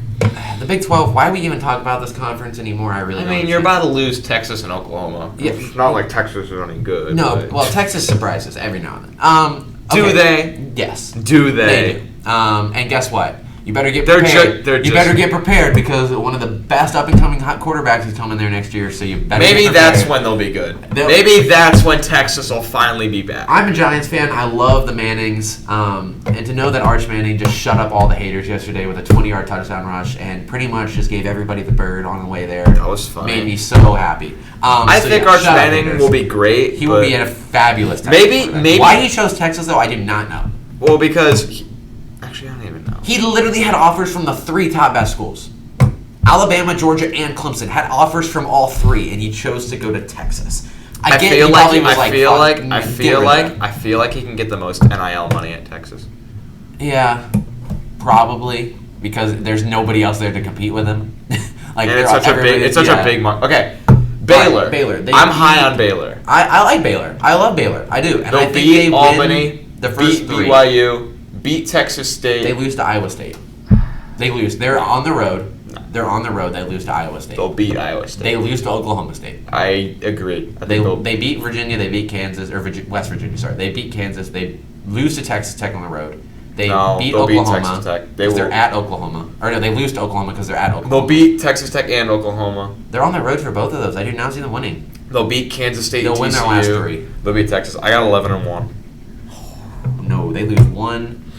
The Big 12. Why we even talk about this conference anymore? I mean, understand. You're about to lose Texas and Oklahoma. Yeah. It's not like Texas is any good. No. But. Well, Texas surprises every now and then. Do they? Yes. Do they? They do. And guess what? You better get They're prepared. ju- you better get prepared because one of the best up-and-coming hot quarterbacks is coming there next year, so you better Maybe get prepared. that's when they'll be good. Maybe that's when Texas will finally be back. I'm a Giants fan. I love the Mannings. And to know that Arch Manning just shut up all the haters yesterday with a 20-yard touchdown rush and pretty much just gave everybody the bird on the way there. That was funny. Made me so happy. I think Arch Manning will be great. He will be a fabulous Texas maybe. Why he chose Texas, though, I do not know. Well, because... Actually, I don't even know. He literally had offers from the 3 top best schools. Alabama, Georgia, and Clemson had offers from all 3, and he chose to go to Texas. I feel like he can get the most NIL money at Texas. Yeah, probably because there's nobody else there to compete with him. And it's such a big mark. Okay, Baylor. Right, Baylor. I'm high on Baylor. I like Baylor. I love Baylor. I do. And They'll I think beat they Albany, win the first beat 3. BYU, beat Texas State. They lose to Iowa State. They lose. They're on the road. They're on the road. They lose to Iowa State. They'll beat Iowa State. They lose to Oklahoma State. I agree. They beat Virginia. They beat Kansas or West Virginia. Sorry, they beat Kansas. They lose to Texas Tech on the road. They beat Oklahoma Texas Tech. because they're at Oklahoma. Or no, they lose to Oklahoma because they're at Oklahoma. They'll beat Texas Tech and Oklahoma. They're on the road for both of those. I do not see them winning. They'll beat Kansas State. They'll win their last 3. They'll beat Texas. I got 11-1. No, they lose 1.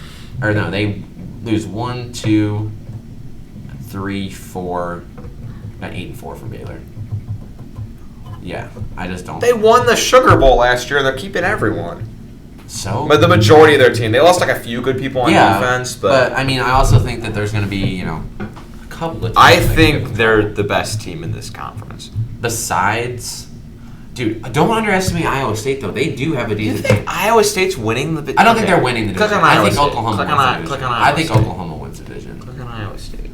Or no, they lose 1, 2, 3, 4. Got 8-4 from Baylor. Yeah, I just don't. They won the Sugar Bowl last year. They're keeping everyone. So, but the majority of their team, they lost like a few good people on defense. But I mean, I also think that there's going to be a couple of teams. I think they're the best team in this conference. Besides, dude, don't underestimate Iowa State though. They do have a decent. You think Iowa State's winning the division? I don't think they're winning the division. I think Oklahoma wins the division. Click on I think Oklahoma wins the division. Click on Iowa State.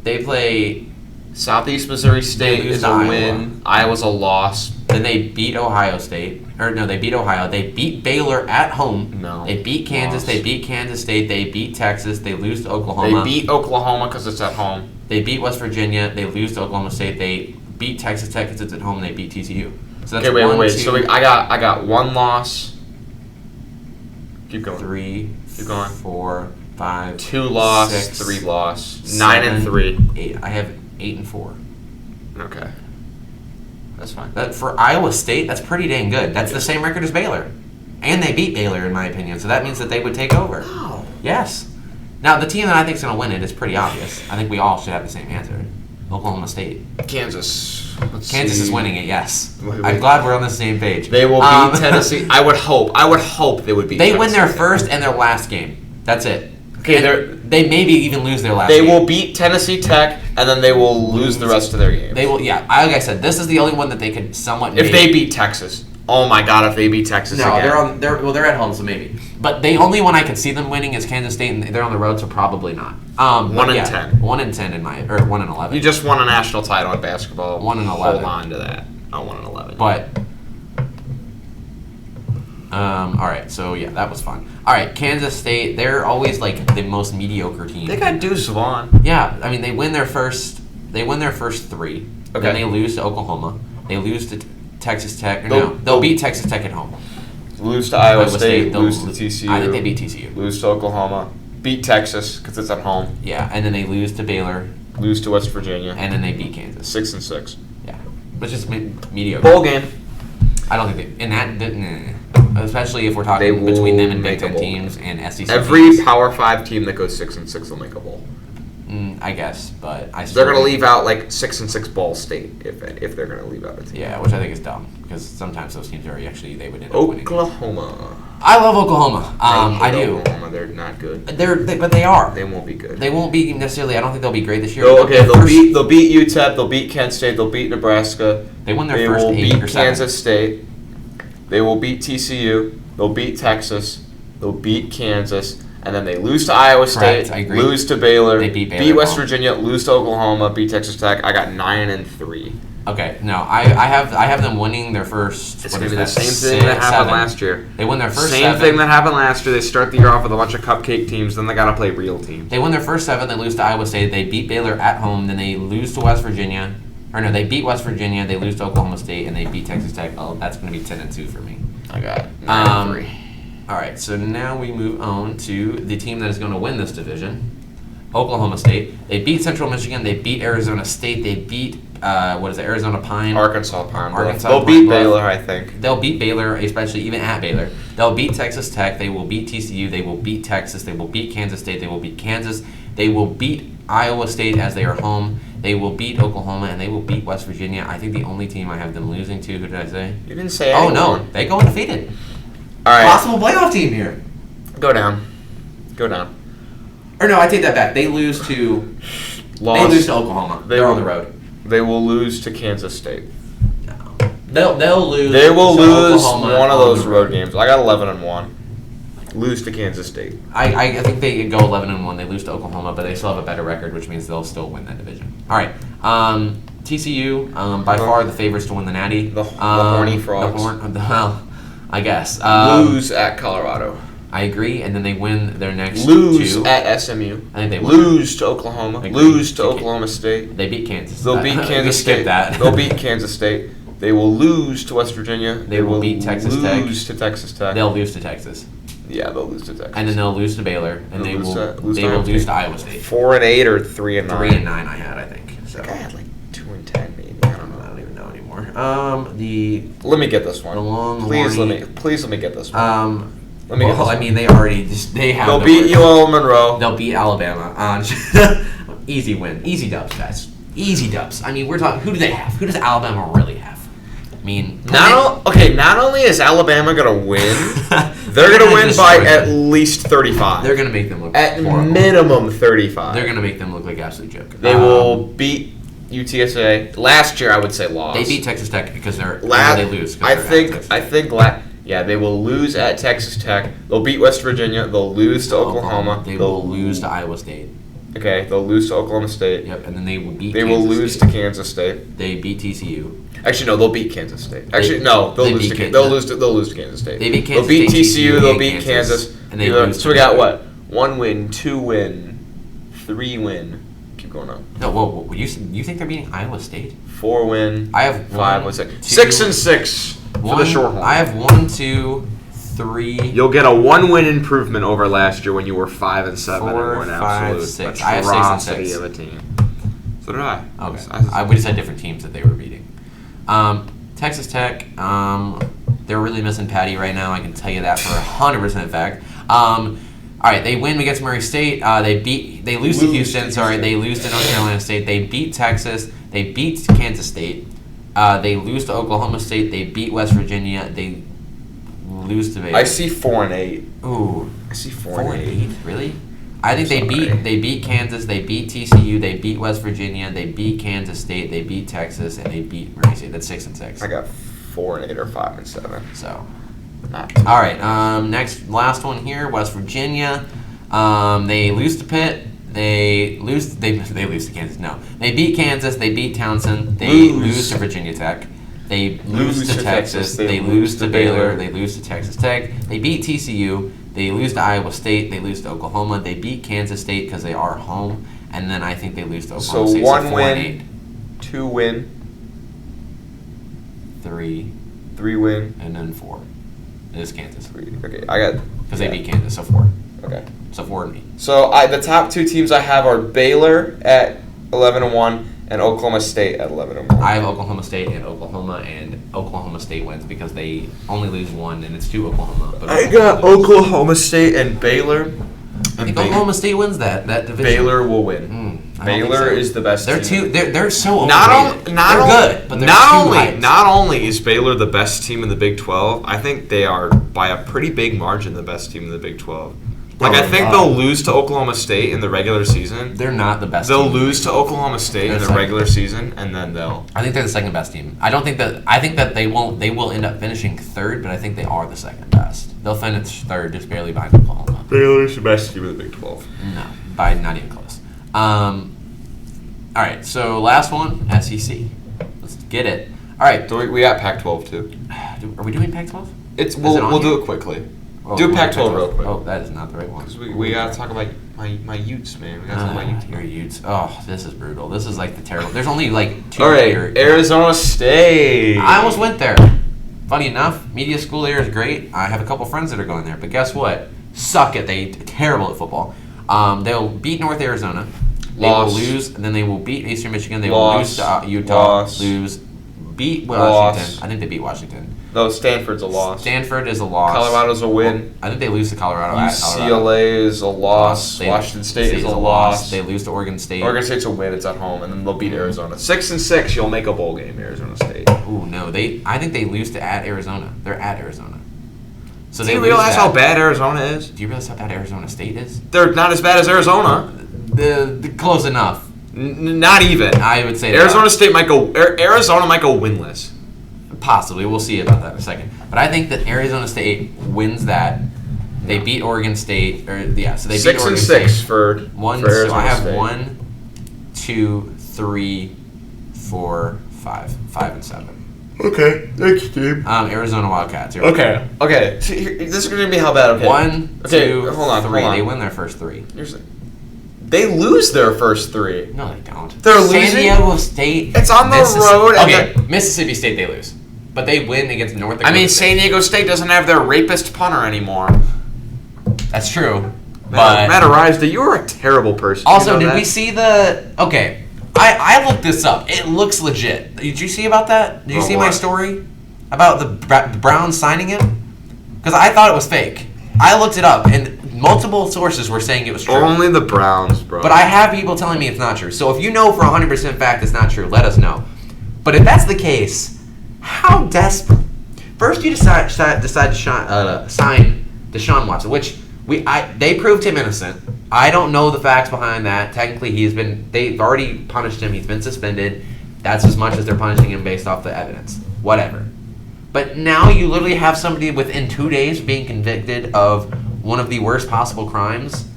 They play Southeast Missouri State is a win. Iowa's a loss. Then they beat Ohio State. Or no, they beat Ohio. They beat Baylor at home. No. They beat Kansas. They beat Kansas State. They beat Texas. They lose to Oklahoma. They beat Oklahoma because it's at home. They beat West Virginia. They lose to Oklahoma State. They beat Texas Tech because it's at home. And they beat TCU. So that's wait. So I got 1 loss. Keep going. 3. Keep going. 4, 5. 2 loss. 6, 3 loss. 7, 9-3. 8. I have 8-4. Okay. That's fine. That for Iowa State, that's pretty dang good. That's the same record as Baylor, and they beat Baylor in my opinion. So that means that they would take over. Wow. Yes. Now the team that I think is going to win it is pretty obvious. I think we all should have the same answer. Oklahoma State. Kansas. Kansas is winning it. Yes. I'm glad we're on the same page. They will beat Tennessee. I would hope they would beat. They win their first and their last game. That's it. Okay, they maybe even lose their last game. game. They will beat Tennessee Tech, and then they will lose the rest of their games. They will, yeah. Like I said, this is the only one that they could somewhat. If they beat Texas, oh my God! If they beat Texas again. They're at home, so maybe. But the only one I could see them winning is Kansas State, and they're on the road, so probably not. 1-10. 1-10 in my 1-11. You just won a national title in basketball. 1-11. Hold on to that. Not 1-11. But. All right, so yeah, that was fun. All right, Kansas State, they're always like the most mediocre team. They got Deuce Vaughn. Yeah, I mean they win their first 3. Okay. Then they lose to Oklahoma. They lose to Texas Tech. They'll beat Texas Tech at home. Lose to Iowa State. Lose to TCU. I think they beat TCU. Lose to Oklahoma. Beat Texas because it's at home. Yeah, and then they lose to Baylor. Lose to West Virginia. And then they beat Kansas. 6-6. Yeah, which is mediocre. Bowl game. I don't think they. And that. Especially if we're talking between them and Big Ten teams and SEC Every teams. Power 5 team that goes 6-6 will make a bowl. I guess, but they're going to leave out like 6-6 Ball State if they're going to leave out a team. Yeah, which I think is dumb because sometimes those teams are actually they would end up winning. Oklahoma. I love Oklahoma. I do. Oklahoma, they're not good. But they are. They won't be good. They won't be necessarily. I don't think they'll be great this year. They'll beat UTEP. They'll beat Kent State. They'll beat Nebraska. They won their first 8 or 7. They will beat Kansas State. They will beat TCU. They'll beat Texas. They'll beat Kansas. And then they lose to Iowa State. I agree. Lose to Baylor. They beat Baylor. Beat West Virginia. Lose to Oklahoma. Beat Texas Tech. I got 9-3. Okay, no, I have them winning their first. It's going to be the same thing that happened last year. They win their first same thing that happened last year. They start the year off with a bunch of cupcake teams, then they got to play real teams. They win their first 7. They lose to Iowa State. They beat Baylor at home. Then they lose to West Virginia. Or no, they beat West Virginia. They lose to Oklahoma State, and they beat Texas Tech. Oh, that's going to be 10-2 for me. I got 9-3. All right, so now we move on to the team that is going to win this division. Oklahoma State. They beat Central Michigan. They beat Arizona State. They beat Arizona Pine. Arkansas Pine. They'll Pine beat Bluff. Baylor, I think. They'll beat Baylor, especially even at Baylor. They'll beat Texas Tech. They will beat TCU. They will beat Texas. They will beat Kansas State. They will beat Kansas. They will beat Iowa State as they are home. They will beat Oklahoma, and they will beat West Virginia. I think the only team I have them losing to, who did I say? You didn't say Oh, anyone. no. They go undefeated. All right. Possible playoff team here. Go down. Or no, I take that back. They lose to Oklahoma. They're on the road. They will lose to Kansas State. No. They'll lose. They will to lose Oklahoma one of on those the road games. I got 11-1. Lose to Kansas State. I think they go 11-1. They lose to Oklahoma, but they still have a better record, which means they'll still win that division. All right. TCU, by far the favorites to win the Natty. The Horny Frogs. Well, I guess. Lose at Colorado. I agree, and then they win their next Lose two. at SMU. I think they win. Lose to Oklahoma. Agree. Lose to Oklahoma State. They beat Kansas. They'll beat Kansas State. Skip that. They'll beat Kansas State. They will lose to West Virginia. They will beat Texas Tech. Lose to Texas Tech. They'll lose to Texas. Yeah, they'll lose to Texas. And then they'll lose to Baylor, and they will lose to Iowa State. 4-8 or 3-9. 3-9 I had, I think. So I had like 2-10 maybe. I don't know. I don't even know anymore. Let me get this one. Please let me get this one. I mean, they already they have. They'll beat UL Monroe. They'll beat Alabama. Easy win, easy dubs, guys. Easy dubs. I mean, we're talking. Who do they have? Who does Alabama really have? I mean, not only is Alabama gonna win, they're gonna win by at least 35. They're gonna make them look at horrible. minimum 35. They're gonna make them look like absolute joke. They will beat UTSA. Last year, I would say lost. They beat Texas Tech because they lose. They will lose at Texas Tech. They'll beat West Virginia. They'll lose to Oklahoma. They will lose to Iowa State. Okay, they'll lose to Oklahoma State. Yep, and then they will beat. They will lose to Kansas State. They beat TCU. Actually, no, they'll beat Kansas State. Actually, no, they'll lose to Kansas State. They beat Kansas. They'll beat State, TCU. They'll beat Kansas. And they lose. So we got what? 1 win, 2 win, 3 win. Keep going up. No, whoa, you think they're beating Iowa State? 4 win. I have 5 win, 6 and 6 for the short one. I have 1, 2, 3. You'll get a 1-win improvement over last year when you were 5 and 7 and were an 5, absolute 6. I have 6 and 6 of a team. So did I. Okay. We just had different teams that they were beating. Texas Tech, they're really missing Patty right now. I can tell you that for 100% fact. All right, they win against Murray State. They lose to Houston. Sorry, they lose to North Carolina State. They beat Texas. They beat Kansas State. They lose to Oklahoma State. They beat West Virginia. They lose to Baylor. I see 4 and 8. Ooh, I see 4 and 8. Really? I think they beat Kansas. They beat TCU. They beat West Virginia. They beat Kansas State. They beat Texas, and they beat Murray State. That's 6 and 6. I got 4 and 8 or 5 and 7. So. Not too all right. Last one here. West Virginia. They lose to Pitt. They lose to Kansas. No, they beat Kansas. They beat Townsend. They lose to Virginia Tech. They lose to Texas. They lose to Baylor. They lose to Texas Tech. They beat TCU. They lose to Iowa State. They lose to Oklahoma. They beat Kansas State because they are home. And then I think they lose to Oklahoma State. So 1 win, 2 win, 3 win, and then 4. It is Kansas. 3. Okay, I got. Because they beat Kansas, so 4. Okay. So 4 and me. So the top 2 teams I have are Baylor at 11-1 and Oklahoma State at 11-1. I have Oklahoma State and Oklahoma State wins because they only lose 1, and it's to Oklahoma. But I got Oklahoma State and Baylor. I think Oklahoma State wins that division. Baylor will win. Baylor is the best team. They're so overrated. They're good, but they're not only is Baylor the best team in the Big 12, I think they are by a pretty big margin the best team in the Big 12. Like, I think they'll lose to Oklahoma State in the regular season. They're not the best They'll team. lose to Oklahoma State in the regular season, and then they'll... I think they're the second best team. I think that they will end up finishing 3rd, but I think they are the second best. They'll finish 3rd, just barely behind Oklahoma. Baylor's the best team in the Big 12. No, by not even close. All right, so last one, SEC. Let's get it. All right. So we got Pac-12, too. Are we doing Pac-12? We'll do it quickly. Do Pac-12 real quick. Oh, that is not the right one. Because we gotta talk about my Utes, man. We gotta talk about Utes. Your Utes. Oh, this is brutal. This is like the terrible. There's only like 2. All right, Arizona State. I almost went there. Funny enough, media school there is great. I have a couple friends that are going there, but guess what? Suck it. They terrible at football. They'll beat North Arizona. They Loss. will lose, and then they will beat Eastern Michigan. They Loss. will lose to Utah. Loss. Beat Washington. Loss. I think they beat Washington. No, Stanford's a loss. Stanford is a loss. Colorado's a win. I think they lose to Colorado. At Colorado. UCLA is a loss. Washington State is a loss. They lose to Oregon State. Oregon State's a win. It's at home, and then they'll beat Arizona. 6-6, you'll make a bowl game. Arizona State. Ooh, no, I think they lose to at Arizona. They're at Arizona. So Do you realize how bad Arizona is? Do you realize how bad Arizona State is? They're not as bad as Arizona. Close enough. Not even. I would say Arizona State might go. Arizona might go winless. Possibly. We'll see about that in a second. But I think that Arizona State wins that. They beat Oregon State. So they beat Oregon State. 6-6 for Arizona So I have State. 1, 2, 3, 4, 5. 5 and 7. Okay, next team. Arizona Wildcats. Okay. So this is going to be how bad. Okay. 1, 2, hold on, 3. hold on. They win their first 3. They lose their first 3. No, they don't. They're San losing? Diego State. It's on the road. Okay, Mississippi State they lose, but they win against North Dakota. I mean, State. San Diego State doesn't have their rapist punter anymore. That's true. But Matt Arizda, you're a terrible person. also, You know did that? we see the? Okay, I looked this up. It looks legit. Did you see about that? Did you see my what? story about the Browns signing him? Because I thought it was fake. I looked it up, and multiple sources were saying it was true. Only the Browns, bro. But I have people telling me it's not true. So if you know for 100% fact it's not true, let us know. But if that's the case, how desperate? First, you decide to sign Deshaun Watson, which they proved him innocent. I don't know the facts behind that. Technically, they've already punished him. He's been suspended. That's as much as they're punishing him based off the evidence. Whatever. But now you literally have somebody within 2 days being convicted of one of the worst possible crimes,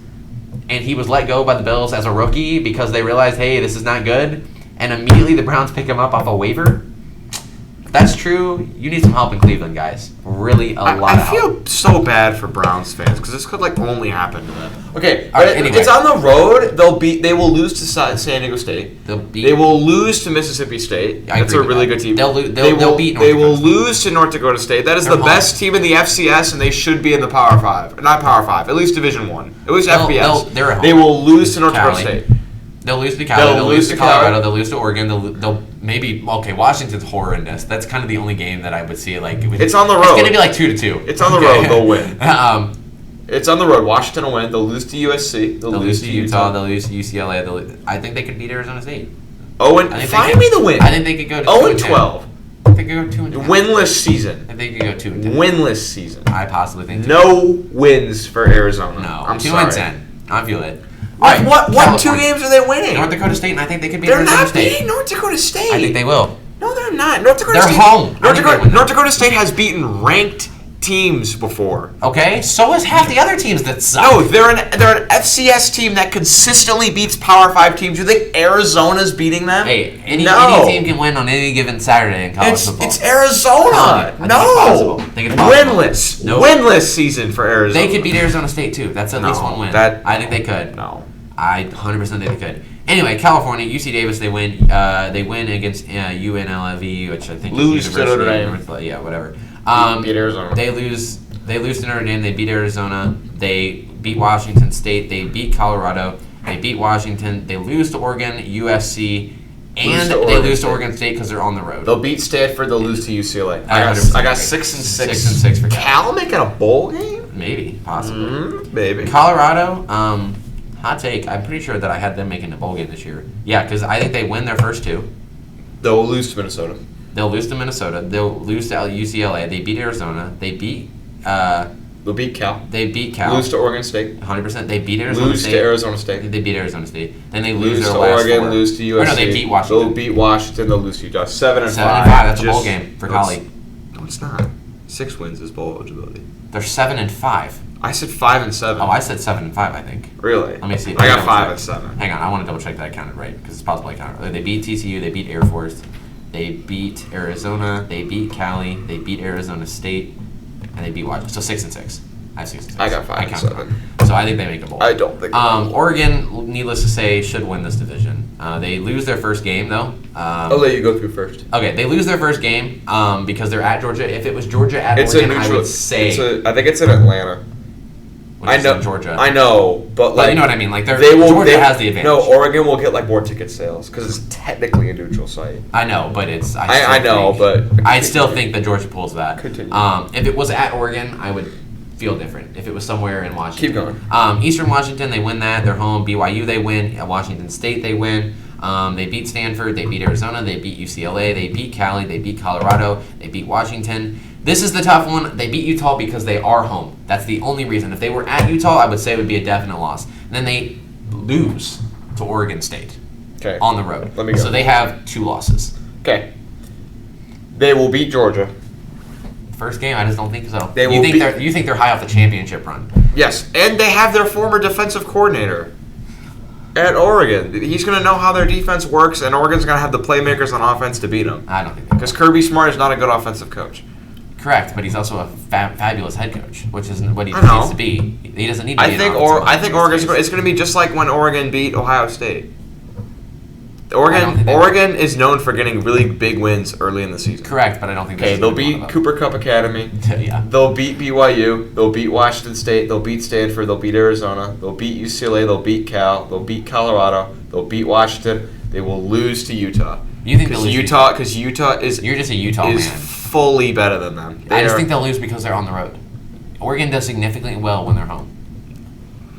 and he was let go by the Bills as a rookie because they realized, hey, this is not good, and immediately the Browns pick him up off a waiver. If that's true, you need some help in Cleveland, guys. Really, a lot of help. I feel so bad for Browns fans because this could only happen to them. Okay, All right, anyway. It's on the road. They will lose to San Diego State. They will lose to Mississippi State. That's a really good team. They'll beat North They will Dakota State. lose to North Dakota State. That is the best team in the FCS, and they should be in the Power 5. Not Power 5, at least Division 1. At least FBS. They're at home. They will lose to North Dakota Cali. State. They'll lose to Cali. They'll lose to Cali. Colorado. They'll lose to Oregon. They'll maybe Washington's horrendous. That's kind of the only game that I would see It's on the road. It's going to be like 2-2. It's on the road. They'll win. um, It's on the road. Washington will win. They'll lose to USC. They'll lose to Utah. They'll lose to UCLA. I think they could beat Arizona State. Find me the win. I think they could go to 0-12. I think they could go 2-10. Winless season. I think they could go 2-10. Winless season. I possibly think. No wins for Arizona. No. I'm 2-10. I feel it. What California. 2 games are they winning? North Dakota State, and I think they could beat They're Arizona not State. beating North Dakota State. I think they will. No, they're not. North Dakota They're State. home. North Dakota State has beaten ranked teams before. Okay, so is half the other teams that suck. No, they're an FCS team that consistently beats Power 5 teams. You think Arizona's beating them? Hey, any team can win on any given Saturday in college football. It's Arizona. I think it's possible. Winless. Nope. Winless season for Arizona. They could beat Arizona State too. That's at least one win. I think they could. No. I 100% think they could. Anyway, California, UC Davis, they win. They win against UNLV, which I think Lose is to Notre University. Dame. Yeah, whatever. Beat Arizona. They lose to Notre Dame. They beat Arizona. They beat Washington State. They beat Colorado. They beat Washington. They lose to Oregon, USC, and they lose to Oregon State because they're on the road. They'll beat Stanford. They'll lose to UCLA. I got 6-6. 6-6 for Cal making a bowl game? Maybe, possibly. Maybe. Colorado, hot take. I'm pretty sure that I had them making a bowl game this year. Yeah, because I think they win their first 2. They'll lose to Minnesota. They'll lose to Minnesota. They'll lose to UCLA. They beat Arizona. They beat. They'll beat Cal. They beat Cal. Lose to Oregon State. 100%. They beat Arizona Lose State. to Arizona State. They beat Arizona State. Then they lose Lose their to last Oregon. 4. Lose to USC. Or no, they beat Washington. They'll beat Washington. They'll lose to Utah. 7-5. 7-5. That's a bowl game for Cali. No, it's not. 6 wins is bowl eligibility. They're 7-5. I said 5-7. Oh, I said 7-5. I think. Really? Let me see. I got 5-7. Hang on, I want to double check that I counted right because it's possible I counted right. They beat TCU. They beat Air Force. They beat Arizona. They beat Cali. They beat Arizona State, and they beat Washington. So 6-6. I have 6-6. I got 5-7. So I think they make a bowl. I don't think. Oregon, needless to say, should win this division. They lose their first game though. I'll let you go through first. Okay, they lose their first game because they're at Georgia. If it was Georgia at It's Oregon, a neutral. I would say. I think it's in Atlanta. which is in Georgia. I know, but you know what I mean. Like Georgia has the advantage. No, Oregon will get like more ticket sales because it's technically a neutral site. I know, but it's. I still think that Georgia pulls that. Continue. If it was at Oregon, I would feel different. If it was somewhere in Washington. Keep going. Eastern Washington, they win that. They're home. BYU, they win. At Washington State, they win. They beat Stanford. They beat Arizona. They beat UCLA. They beat Cali. They beat Colorado. They beat Washington. This is the tough one. They beat Utah because they are home. That's the only reason. If they were at Utah, I would say it would be a definite loss. And then they lose to Oregon State on the road. Let me go. So they have 2 losses. Okay. They will beat Georgia. First game, I just don't think so. You think they're high off the championship run? Yes, and they have their former defensive coordinator at Oregon. He's going to know how their defense works, and Oregon's going to have the playmakers on offense to beat them. I don't think because Kirby Smart is not a good offensive coach. Correct, but he's also a fabulous head coach, which isn't what he needs to be. He doesn't need to be. I think Oregon's it's going to be just like when Oregon beat Ohio State. Oregon is known for getting really big wins early in the season. Correct, but I don't think. Okay, they'll beat Cooper Kupp Academy. Yeah. They'll beat BYU. They'll beat Washington State. They'll beat Stanford. They'll beat Arizona. They'll beat UCLA. They'll beat Cal. They'll beat Colorado. They'll beat Washington. They will lose to Utah. You think they'll lose? Because Utah is. You're just a Utah is man. Fully better than them. I just think they'll lose because they're on the road. Oregon does significantly well when they're home.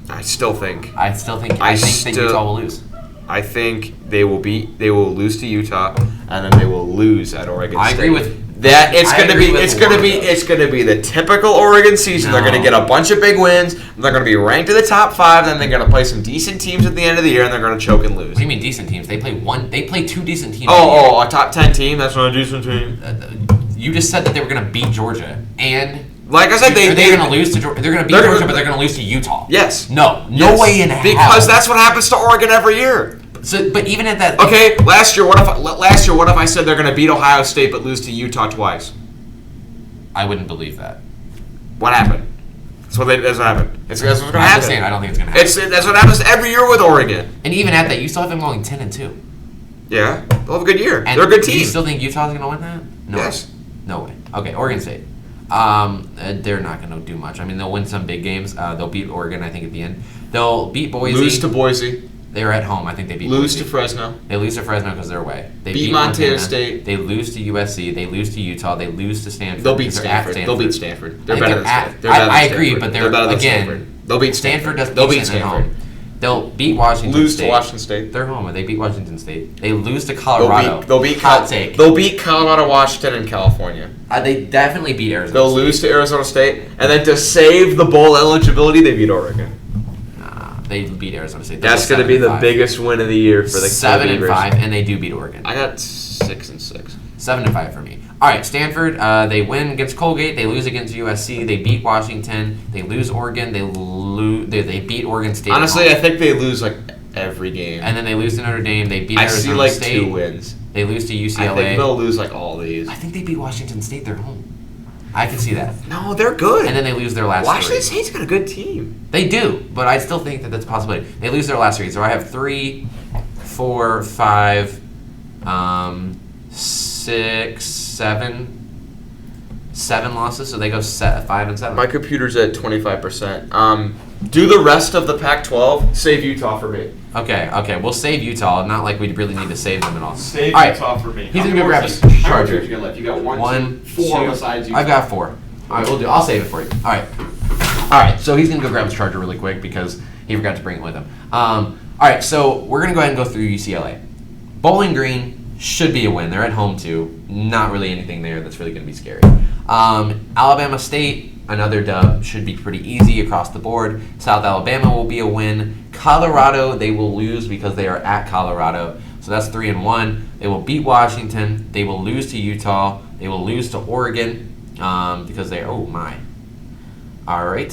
I still think that Utah will lose. I think they will lose to Utah, and then they will lose at Oregon State. I agree with that. It's going to be the typical Oregon season. No. They're going to get a bunch of big wins. They're going to be ranked in the top 5. Then they're going to play some decent teams at the end of the year, and they're going to choke and lose. What do you mean decent teams? They play 2 decent teams. A top 10 team. That's not a decent team. You just said that they were going to beat Georgia, and like I said, they're going to lose to Georgia. They're going to beat Georgia, but they're going to lose to Utah. Yes. No way in hell. Because that's what happens to Oregon every year. So, but even at that. Okay, last year, what if I said they're going to beat Ohio State but lose to Utah twice? I wouldn't believe that. What happened? That's what happened. That's what's going to happen. I'm just saying, I don't think it's going to happen. That's what happens every year with Oregon. And even at that, you still have them going 10-2. Yeah, they'll have a good year. And they're a good team. Do you still think Utah's going to win that? No. Yes. No way. Okay, Oregon State. They're not going to do much. I mean, they'll win some big games. They'll beat Oregon, I think, at the end. They'll beat Boise. Lose to Boise. They were at home. I think they beat Lose Boise. to Fresno. They lose to Fresno because they're away. They beat Montana State. They lose to USC. They lose to Utah. They lose to Stanford. They'll beat Stanford. They'll beat Stanford. They're better than Stanford. I agree, but they're better than again. Stanford. They'll beat Stanford. They'll beat Stanford. They'll beat Washington State. Lose to Washington State. They're home. They beat Washington State. They lose to Colorado. They'll beat Colorado, Washington, and California. They definitely beat Arizona They'll lose to Arizona State. And then to save the bowl eligibility, they beat Oregon. They beat Arizona State. That's going to be the biggest win of the year for the 7-5, and they do beat Oregon. I got 6-6. 7-5 for me. All right, Stanford. They win against Colgate. They lose against USC. They beat Washington. They lose Oregon. They beat Oregon State. Honestly, I think they lose like every game. And then they lose to Notre Dame. They beat Arizona State. I see State. 2 wins. They lose to UCLA. I think they'll lose like all these. I think they beat Washington State. They're home. I can see that. No, they're good. And then they lose their last Washington 3. State's got a good team. They do, but I still think that that's a possibility. They lose their last 3. So I have 3, 4, 5, 6, 7 losses. So they go 5 and 7. My computer's at 25%. Do the rest of the Pac-12. Save Utah for me. Okay. We'll save Utah. Not like we really need to save them at all. Save Utah for me. He's gonna go grab his charger. You got 1, 2, 4 besides Utah. I've got 4. All right, we'll do. I'll save it for you. All right. So he's gonna go grab his charger really quick because he forgot to bring it with him. All right. So we're gonna go ahead and go through UCLA. Bowling Green should be a win. They're at home too. Not really anything there that's really gonna be scary. Alabama State. Another dub, should be pretty easy across the board. South Alabama will be a win. Colorado, they will lose because they are at Colorado. So that's 3-1. They will beat Washington. They will lose to Utah. They will lose to Oregon because they. Oh my! All right.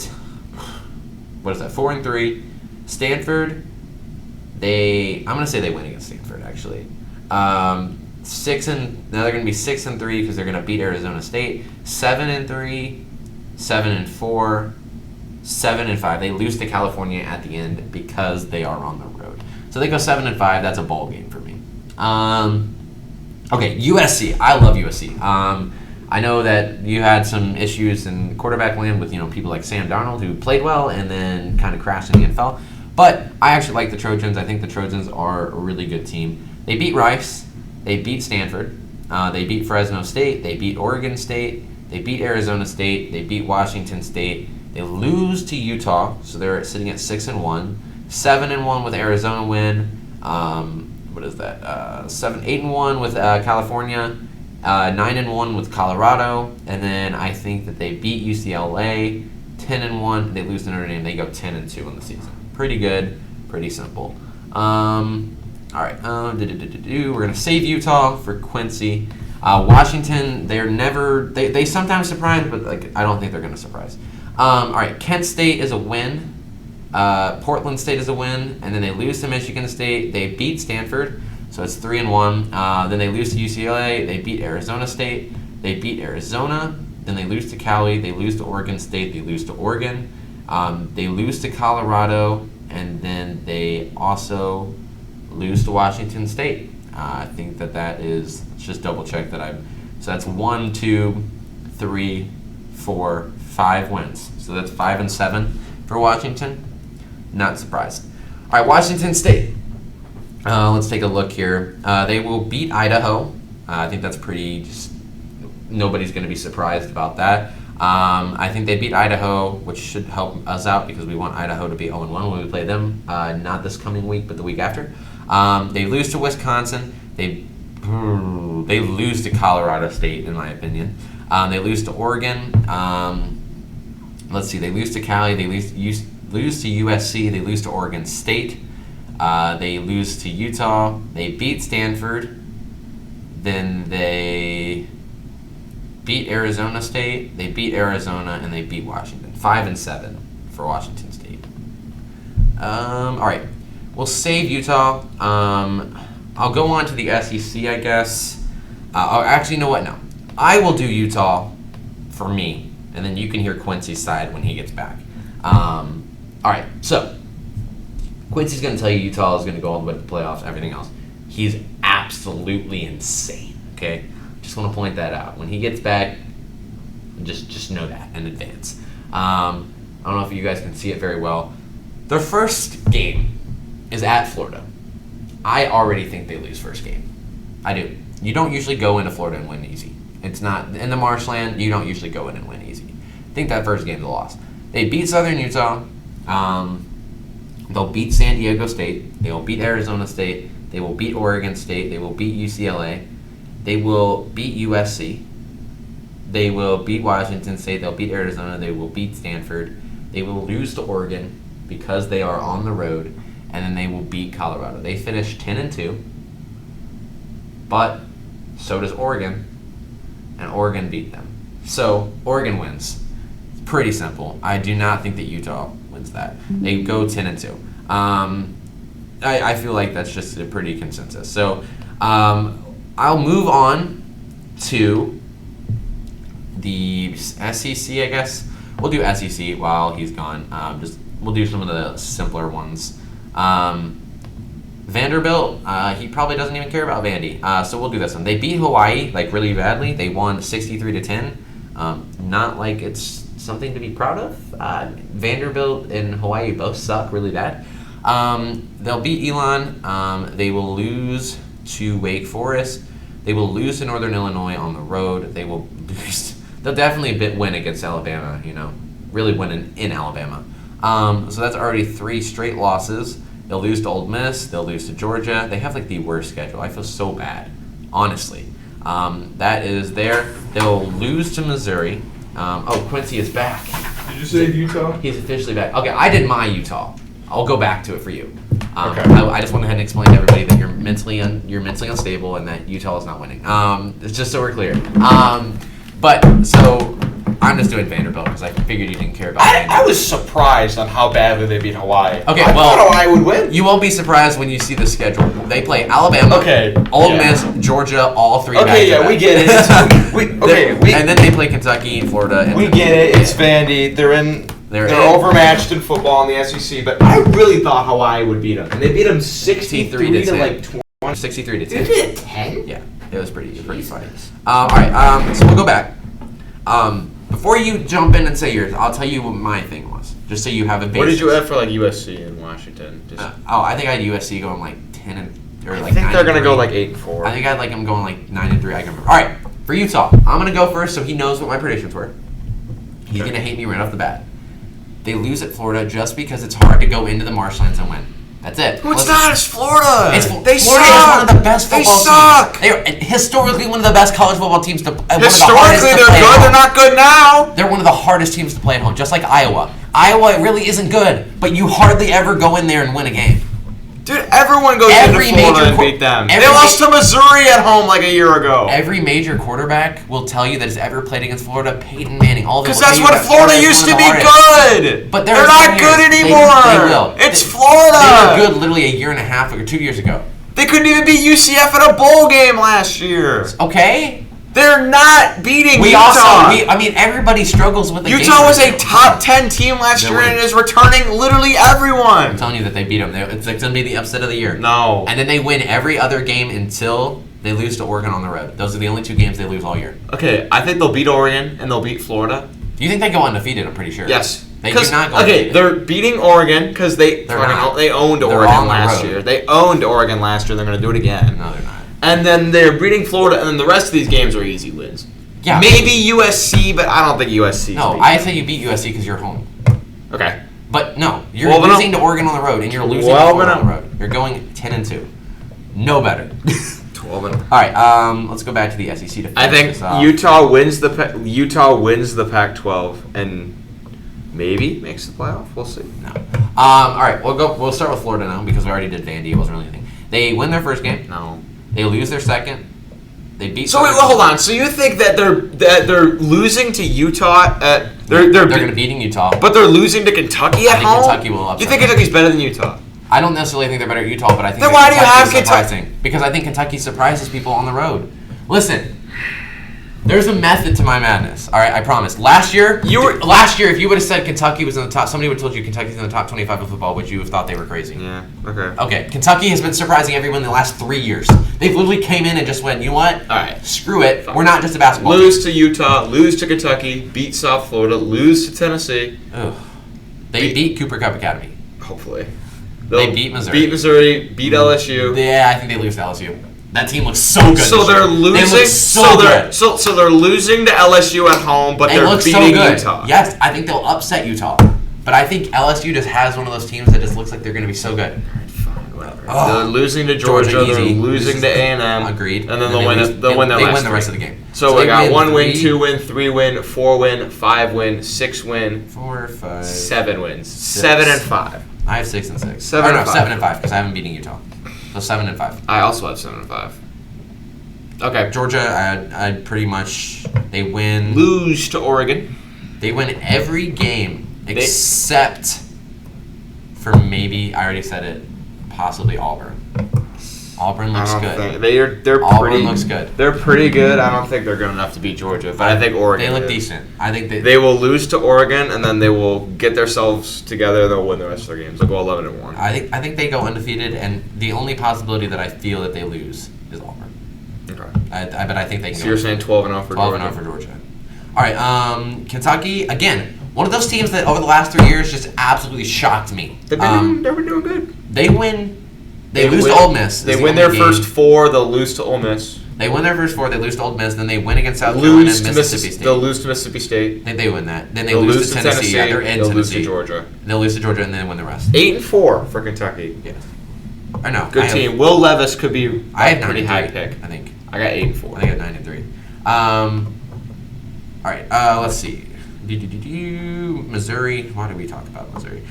What is that? 4-3. Stanford. I'm gonna say they win against Stanford actually. Now they're gonna be 6-3 because they're gonna beat Arizona State. 7-3. 7-4, 7-5. They lose to California at the end because they are on the road. So they go 7-5. That's a bowl game for me. Okay, USC. I love USC. I I know that you had some issues in quarterback land with people like Sam Darnold who played well and then kind of crashed in the NFL. But I actually like the Trojans. I think the Trojans are a really good team. They beat Rice. They beat Stanford. They beat Fresno State. They beat Oregon State. They beat Arizona State. They beat Washington State. They lose to Utah, so they're sitting at 6-1. 7-1 with Arizona win. What is that? 8-1 with California. 9-1 with Colorado, and then I think that they beat UCLA. 10-1. They lose to Notre Dame. They go 10-2 in the season. Pretty good. Pretty simple. All right. We're gonna save Utah for Quincy. Washington. They sometimes surprise, but I don't think they're gonna surprise. All right. Kent State is a win. Portland State is a win, and then they lose to Michigan State. They beat Stanford. So it's 3-1. Then they lose to UCLA. They beat Arizona State. They beat Arizona. Then they lose to Cali. They lose to Oregon State. They lose to Oregon. They lose to Colorado. And then they also lose to Washington State. I think that is, let's just double check that so that's 1, 2, 3, 4, 5 wins. So that's 5-7 for Washington. Not surprised. All right, Washington State. Let's take a look here. They will beat Idaho. I think that's nobody's going to be surprised about that. I think they beat Idaho, which should help us out because we want Idaho to be 0-1 when we play them, not this coming week, but the week after. They lose to Wisconsin. They lose to Colorado State, in my opinion. They lose to Oregon. Let's see. They lose to Cali. They lose to USC. They lose to Oregon State. They lose to Utah. They beat Stanford. Then they beat Arizona State. They beat Arizona, and they beat Washington. 5-7 for Washington State. All right, we'll save Utah. I'll go on to the SEC, I guess. Actually, you know what? No, I will do Utah for me, and then you can hear Quincy's side when he gets back. All right, so Quincy's going to tell you Utah is going to go all the way to the playoffs, everything else. He's absolutely insane, okay? Just want to point that out. When he gets back, just know that in advance. I don't know if you guys can see it very well. Their first game is at Florida. I already think they lose first game. I do. You don't usually go into Florida and win easy. It's not in the marshland. You don't usually go in and win easy. I think that first game's a loss. They beat Southern Utah. They'll beat San Diego State. They will beat Arizona State. They will beat Oregon State. They will beat UCLA. They will beat USC. They will beat Washington State. They'll beat Arizona. They will beat Stanford. They will lose to Oregon because they are on the road. And then they will beat Colorado. They finished 10-2. But so does Oregon. And Oregon beat them. So Oregon wins. It's pretty simple. I do not think that Utah wins that. They go 10-2. I feel like that's just a pretty consensus. So I'll move on to the SEC, I guess. We'll do SEC while he's gone. We'll do some of the simpler ones. Vanderbilt, he probably doesn't even care about Vandy. So we'll do this one. They beat Hawaii really badly. They won 63-10. Not like it's something to be proud of. Vanderbilt and Hawaii both suck really bad. They'll beat Elon. They will lose to Wake Forest. They will lose to Northern Illinois on the road. They will lose. They'll definitely win against Alabama. Really win in Alabama. So that's already 3 straight losses. They'll lose to Ole Miss. They'll lose to Georgia. They have the worst schedule. I feel so bad, honestly. That is there. They'll lose to Missouri. Quincy is back. Did you say Utah? He's officially back. Okay, I did my Utah. I'll go back to it for you. Okay. I just went ahead and explain to everybody that you're mentally unstable and that Utah is not winning. It's just so we're clear. So I'm just doing Vanderbilt because I figured you didn't care about Vanderbilt. I was surprised on how badly they beat Hawaii. Okay, I thought Hawaii would win. You won't be surprised when you see the schedule. They play Alabama, Ole Miss, Georgia, all 3 back-to-back. We get it. And then they play Kentucky and Florida. We get it. It's Vandy. They're overmatched in football in the SEC, but I really thought Hawaii would beat them, and they beat them 63 to 20. 63 to 10. Did they beat 10? Yeah, it was pretty funny. All right, so we'll go back. Before you jump in and say yours, I'll tell you what my thing was, just so you have a basis. What did you have for like USC and Washington? I think I had USC going like 10 and or like. I think they're gonna go like 8-4. I think I had like them going like 9-3. I can remember. All right, for Utah, I'm gonna go first, so he knows what my predictions were. He's gonna hate me right off the bat. They lose at Florida just because it's hard to go into the Marshlands and win. That's it. No, it's not. It's Florida. Florida is one of the best football teams. They are historically one of the best college football teams to. Historically, they're good. They're not good now. They're one of the hardest teams to play at home, just like Iowa. Iowa really isn't good, but you hardly ever go in there and win a game. Dude, everyone goes into Florida and beat them. They lost to Missouri at home like a year ago. Every major quarterback will tell you that has ever played against Florida. Peyton Manning, all of them. Because that's what Florida used to be good. But they're not good anymore. They will. It's Florida. They were good literally a year and a half or 2 years ago. They couldn't even beat UCF at a bowl game last year. Okay. They're not beating Utah. Everybody struggles with the Utah was a top 10 team last year and is returning literally everyone. I'm telling you that they beat them. It's going to be the upset of the year. No. And then they win every other game until they lose to Oregon on the road. Those are the only 2 games they lose all year. Okay, I think they'll beat Oregon and they'll beat Florida. Do you think they go undefeated? I'm pretty sure. Yes. They do not go undefeated. They're beating Oregon because they owned Oregon last year. They owned Oregon last year. They're going to do it again. No, they're not. And then they're beating Florida, and then the rest of these games are easy wins. Yeah. Maybe USC, but I don't think USC. No, I say you beat USC because you're home. Okay. But no, you're losing to Oregon on the road, and you're losing to Florida on the road. You're going 10-2. No better. 12-0. All right, let's go back to the SEC. I think Utah wins the Pac-12 and maybe makes the playoff. We'll see. No. All right, we'll start with Florida now because we already did Vandy. It wasn't really anything. They win their first game. No. They lose their second. They beat. So wait, hold on. So you think that they're losing to Utah? They're going to beating Utah, but they're losing to Kentucky at home. Kentucky will upset. You think Kentucky's better than Utah? I don't necessarily think they're better at Utah, but I think then why do you have Kentucky? Because I think Kentucky surprises people on the road. Listen. There's a method to my madness. All right, I promise. Last year, if you would have said Kentucky was in the top, somebody would have told you Kentucky's in the top 25 of football, would you have thought they were crazy? Yeah. Okay. Okay. Kentucky has been surprising everyone in the last 3 years. They've literally came in and just went, you know what? All right. Screw it. Fine. We're not just a basketball team. To Utah, lose to Kentucky, beat South Florida, lose to Tennessee. Ugh. They beat Cooper Cup Academy. Hopefully. They beat Missouri. Beat LSU. Yeah, I think they lose to LSU. That team looks so good. So they're losing. They look so good. So they're losing to LSU at home, but they're beating Utah. Yes, I think they'll upset Utah. But I think LSU just has one of those teams that just looks like they're going to be so good. Fine, whatever. They're losing to Georgia. They're losing to A&M. Agreed. And then they'll win the rest of the game. So we got 1 win, 2 win, 3 win, 4 win, 5 win, 6 win, 4, 5, 7 wins. 7 and 5. I have 6 and 6. 7 and 5 because I haven't beaten Utah. So 7 and 5. I also have 7 and 5. Okay. Georgia, I pretty much they win. Lose to Oregon. They win every game except for maybe I already said it, possibly Auburn. Auburn looks good. Auburn looks good. They're pretty good. I don't think they're good enough to beat Georgia, but I think Oregon. They look decent. I think they will lose to Oregon, and then they will get themselves together. They'll win the rest of their games. They'll go 11-1. I think they go undefeated, and the only possibility that I feel that they lose is Auburn. Okay. But I think they can. So you're saying 12-0 for Georgia. 12-0 for Georgia. All right. Kentucky again. One of those teams that over the last 3 years just absolutely shocked me. They've been doing good. They win. They lose to Ole Miss. They win their first 4. They'll lose to Ole Miss. They win their first 4. They lose to Ole Miss. Then they win against South Carolina and Mississippi State. They'll lose to Mississippi State. They win that. Then they lose to Tennessee. Yeah, they're in they'll Tennessee. Lose to Georgia. They'll lose to Georgia and then win the rest. 8-4 for Kentucky. Yeah. I know. Good team. Will Levis could be a pretty high pick. I think. I got 8-4. I got 9-3. All right. Let's see. Missouri. Why did we talk about Missouri?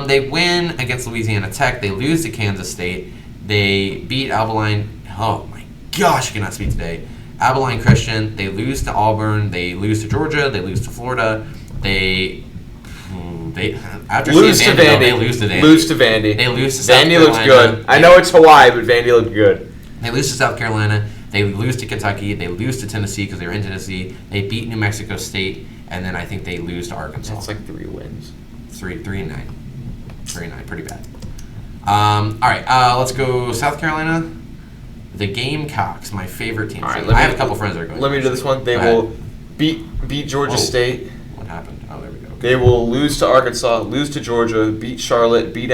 They win against Louisiana Tech. They lose to Kansas State. They beat Abilene. Oh my gosh, I cannot speak today. Abilene Christian. They lose to Auburn. They lose to Georgia. They lose to Florida. They after lose to Vandy. They lose to Vandy. Lose to Vandy. They lose to South Carolina. Vandy looks good. I know it's Hawaii, but Vandy looked good. They lose to South Carolina. They lose to Kentucky. They lose to Tennessee because they were in Tennessee. They beat New Mexico State, and then I think they lose to Arkansas. That's like 3 wins. 3-9. 3-9, pretty bad. All right, let's go South Carolina. The Gamecocks, my favorite team. All right, I have a couple friends that are going. Let me do this one. beat Georgia State. What happened? Oh, there we go. They will lose to Arkansas, lose to Georgia, beat Charlotte, beat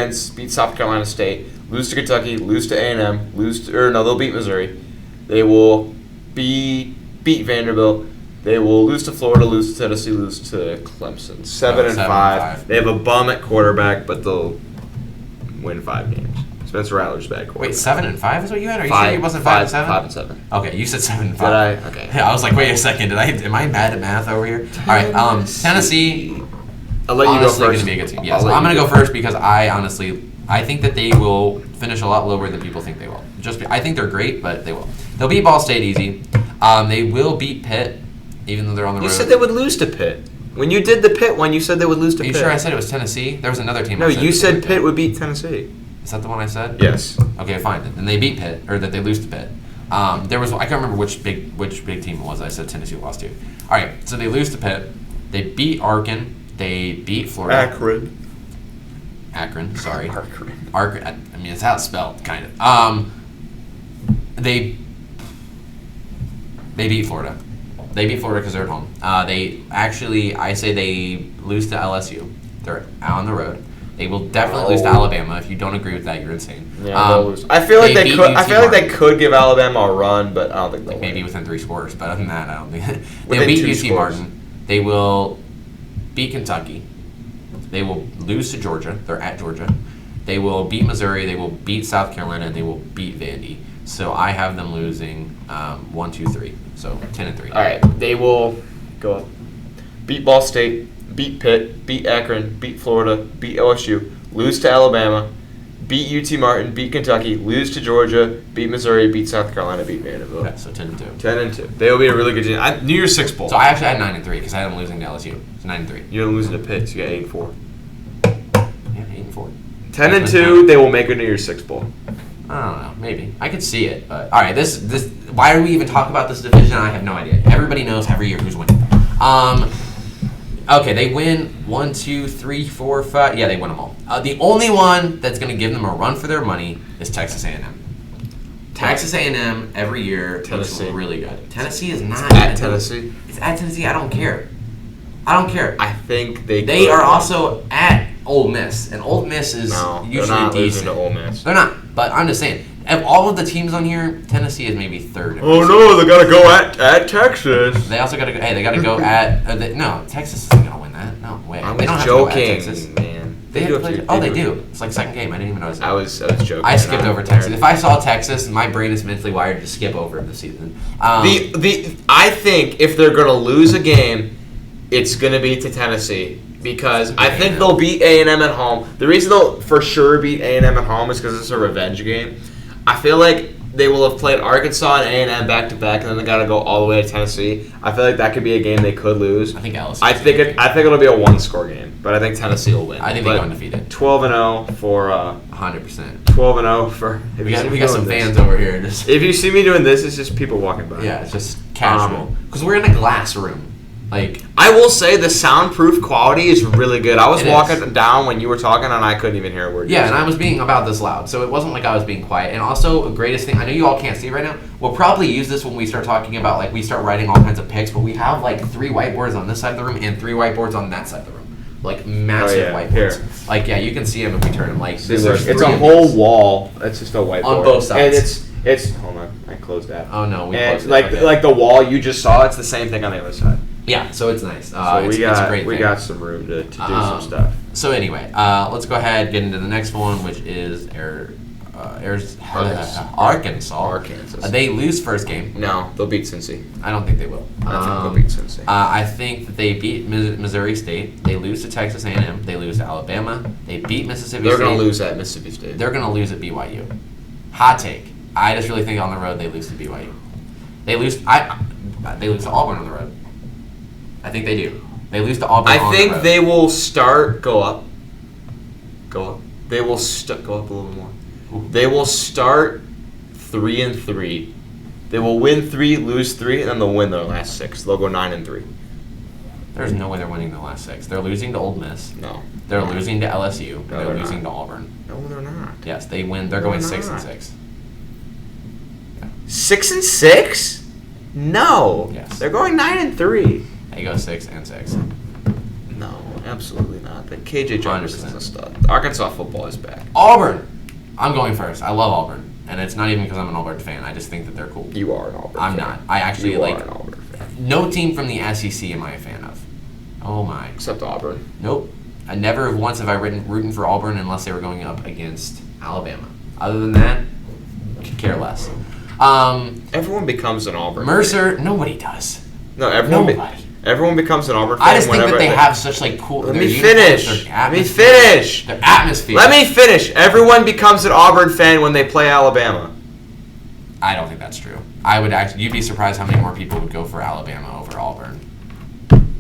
South Carolina State, lose to Kentucky, lose to A&M, they'll beat Missouri. They will beat Vanderbilt. They will lose to Florida, lose to Tennessee, lose to Clemson. 7-5. They have a bum at quarterback, but they'll win 5 games. Spencer Rattler's bad quarterback. Wait, 7-5 is what you had? Are you sure it wasn't 5-7? 5-7. Okay, you said 7-5. Did I? Okay. Yeah, I was like, wait a second. Am I bad at math over here? All right, Tennessee. I'll let you go first. Going to be a good team. Yes, I'm going to go first because I think that they will finish a lot lower than people think they will. I think they're great, but they will. They'll beat Ball State easy. They will beat Pitt, even though they're on the road. You said they would lose to Pitt. When you did the Pitt one, you said they would lose to Pitt. Are you sure I said it was Tennessee? There was another team. No, you said Pitt would beat Tennessee. Is that the one I said? Yes. Okay, fine. And they beat Pitt, or that they lose to Pitt. I can't remember which big team it was. I said Tennessee lost to. All right, so they lose to Pitt. They beat Arkin. They beat Florida. Akron. Sorry. Akron. I mean, it's how it's spelled, kind of. They beat Florida. They beat Florida because they're at home. I say they lose to LSU. They're out on the road. They will definitely lose to Alabama. If you don't agree with that, you're insane. Yeah, they'll lose. I feel like they could. I feel like they could give Alabama a run, but I don't think they'll maybe win. Within 3 scores. But other than that, I don't think they'll beat UC Martin. They will beat Kentucky. They will lose to Georgia. They're at Georgia. They will beat Missouri. They will beat South Carolina. And they will beat Vandy. So I have them losing 1, 2, 3. So 10-3. All right, they will go up. Beat Ball State. Beat Pitt, beat Akron, beat Florida, beat LSU, lose to Alabama, beat UT Martin, beat Kentucky, lose to Georgia, beat Missouri, beat South Carolina, beat Vanderbilt. Okay, so 10-2. 10-2. They will be a really good team. New Year's Six Bowl. So I actually had 9-3 because I had them losing to LSU. It's 9-3. You're losing to Pitt, so you got 8-4. Yeah, 8-4. 10-2. They will make a New Year's Six Bowl. I don't know, maybe. I could see it, but all right. This. Why do we even talk about this division? I have no idea. Everybody knows every year who's winning. Okay, they win 1, 2, 3, 4, 5. Yeah, they win them all. The only one that's going to give them a run for their money is Texas A&M. Texas A&M every year looks really good. Tennessee is not at Tennessee. It's at Tennessee. I don't care. I think they are also at Ole Miss, and Ole Miss is usually they're not decent. To Ole Miss. They're not, but I'm just saying. Of all of the teams on here, Tennessee is maybe 3rd. Oh no, they gotta go at Texas. They also gotta go. Hey, they gotta go at. No, Texas isn't gonna win that. No way. I they don't was have joking, to go at Texas. Man. They have to play. They do. It's like second game. I didn't even notice that. I was joking. I skipped over Texas. If I saw Texas, my brain is mentally wired to skip over the season. I think if they're gonna lose a game, it's gonna be to Tennessee. Because I think they'll beat A&M at home. The reason they'll for sure beat A&M at home is because it's a revenge game. I feel like they will have played Arkansas and A&M back to back, and then they got to go all the way to Tennessee. I feel like that could be a game they could lose. I think LSU. I think it'll be a 1-score game, but I think Tennessee will win. I think they go undefeated. 12-0 for 100%. 12-0 for. We got some fans over here. If you see me doing this, it's just people walking by. Yeah, it's just casual. Because we're in a glass room. Like, I will say the soundproof quality is really good. I was walking down when you were talking and I couldn't even hear a word. Yeah, and I was being about this loud, so it wasn't like I was being quiet. And also, the greatest thing, I know you all can't see right now, we'll probably use this when we start talking about, like, we start writing all kinds of picks, but we have, like, 3 whiteboards on this side of the room and 3 whiteboards on that side of the room. Like, massive whiteboards. Here. Like, yeah, you can see them if we turn them. Like, it's a whole wall. It's just a whiteboard. On both sides. And it's hold on, I closed that. Oh, no, we closed it. Like the wall you just saw, it's the same thing on the other side. Yeah, so it's nice. So it's a great we thing. got some room to do some stuff. So anyway, let's go ahead get into the next one, which is Arkansas. They lose first game. No, they'll beat Cincy. I don't think they will. I think they'll beat Cincy. I think that they beat Missouri State. They lose to Texas A&M. They lose to Alabama. They beat Mississippi State. They're going to lose at Mississippi State. They're going to lose at BYU. Hot take. I just really think on the road they lose to BYU. They lose to Auburn on the road. I think they do. They lose to Auburn on the road. I think they will go up. They will go up a little more. Ooh. They will start 3-3. They will win 3, lose 3, and then they'll win their last 6. They'll go 9-3. There's no way they're winning their last 6. They're losing to Ole Miss. No. They're losing to LSU. No, they're losing to Auburn. No, they're not. Yes, they win. They're going 6-6. 6-6? No. Yes. They're going 9-3. They go 6-6. No, absolutely not. But KJ Jefferson is a 100%. stud. Arkansas football is back. Auburn. I'm going first. I love Auburn. And it's not even because I'm an Auburn fan. I just think that they're cool. You are an Auburn I'm fan. not. I actually you like are an Auburn fan. no team from the SEC am I a fan of. Oh my. Except Auburn. Nope. I never once have I rooting for Auburn unless they were going up against Alabama. Other than that, could care less. Everyone becomes an Auburn Mercer, nobody does. No, everyone Nobody. Everyone becomes an Auburn fan. I just think that they have such like cool. Let their me uniforms, finish. their Let me atmosphere- finish. Their atmosphere. Let me finish. Everyone becomes an Auburn fan when they play Alabama. I don't think that's true. I would actually. You'd be surprised how many more people would go for Alabama over Auburn.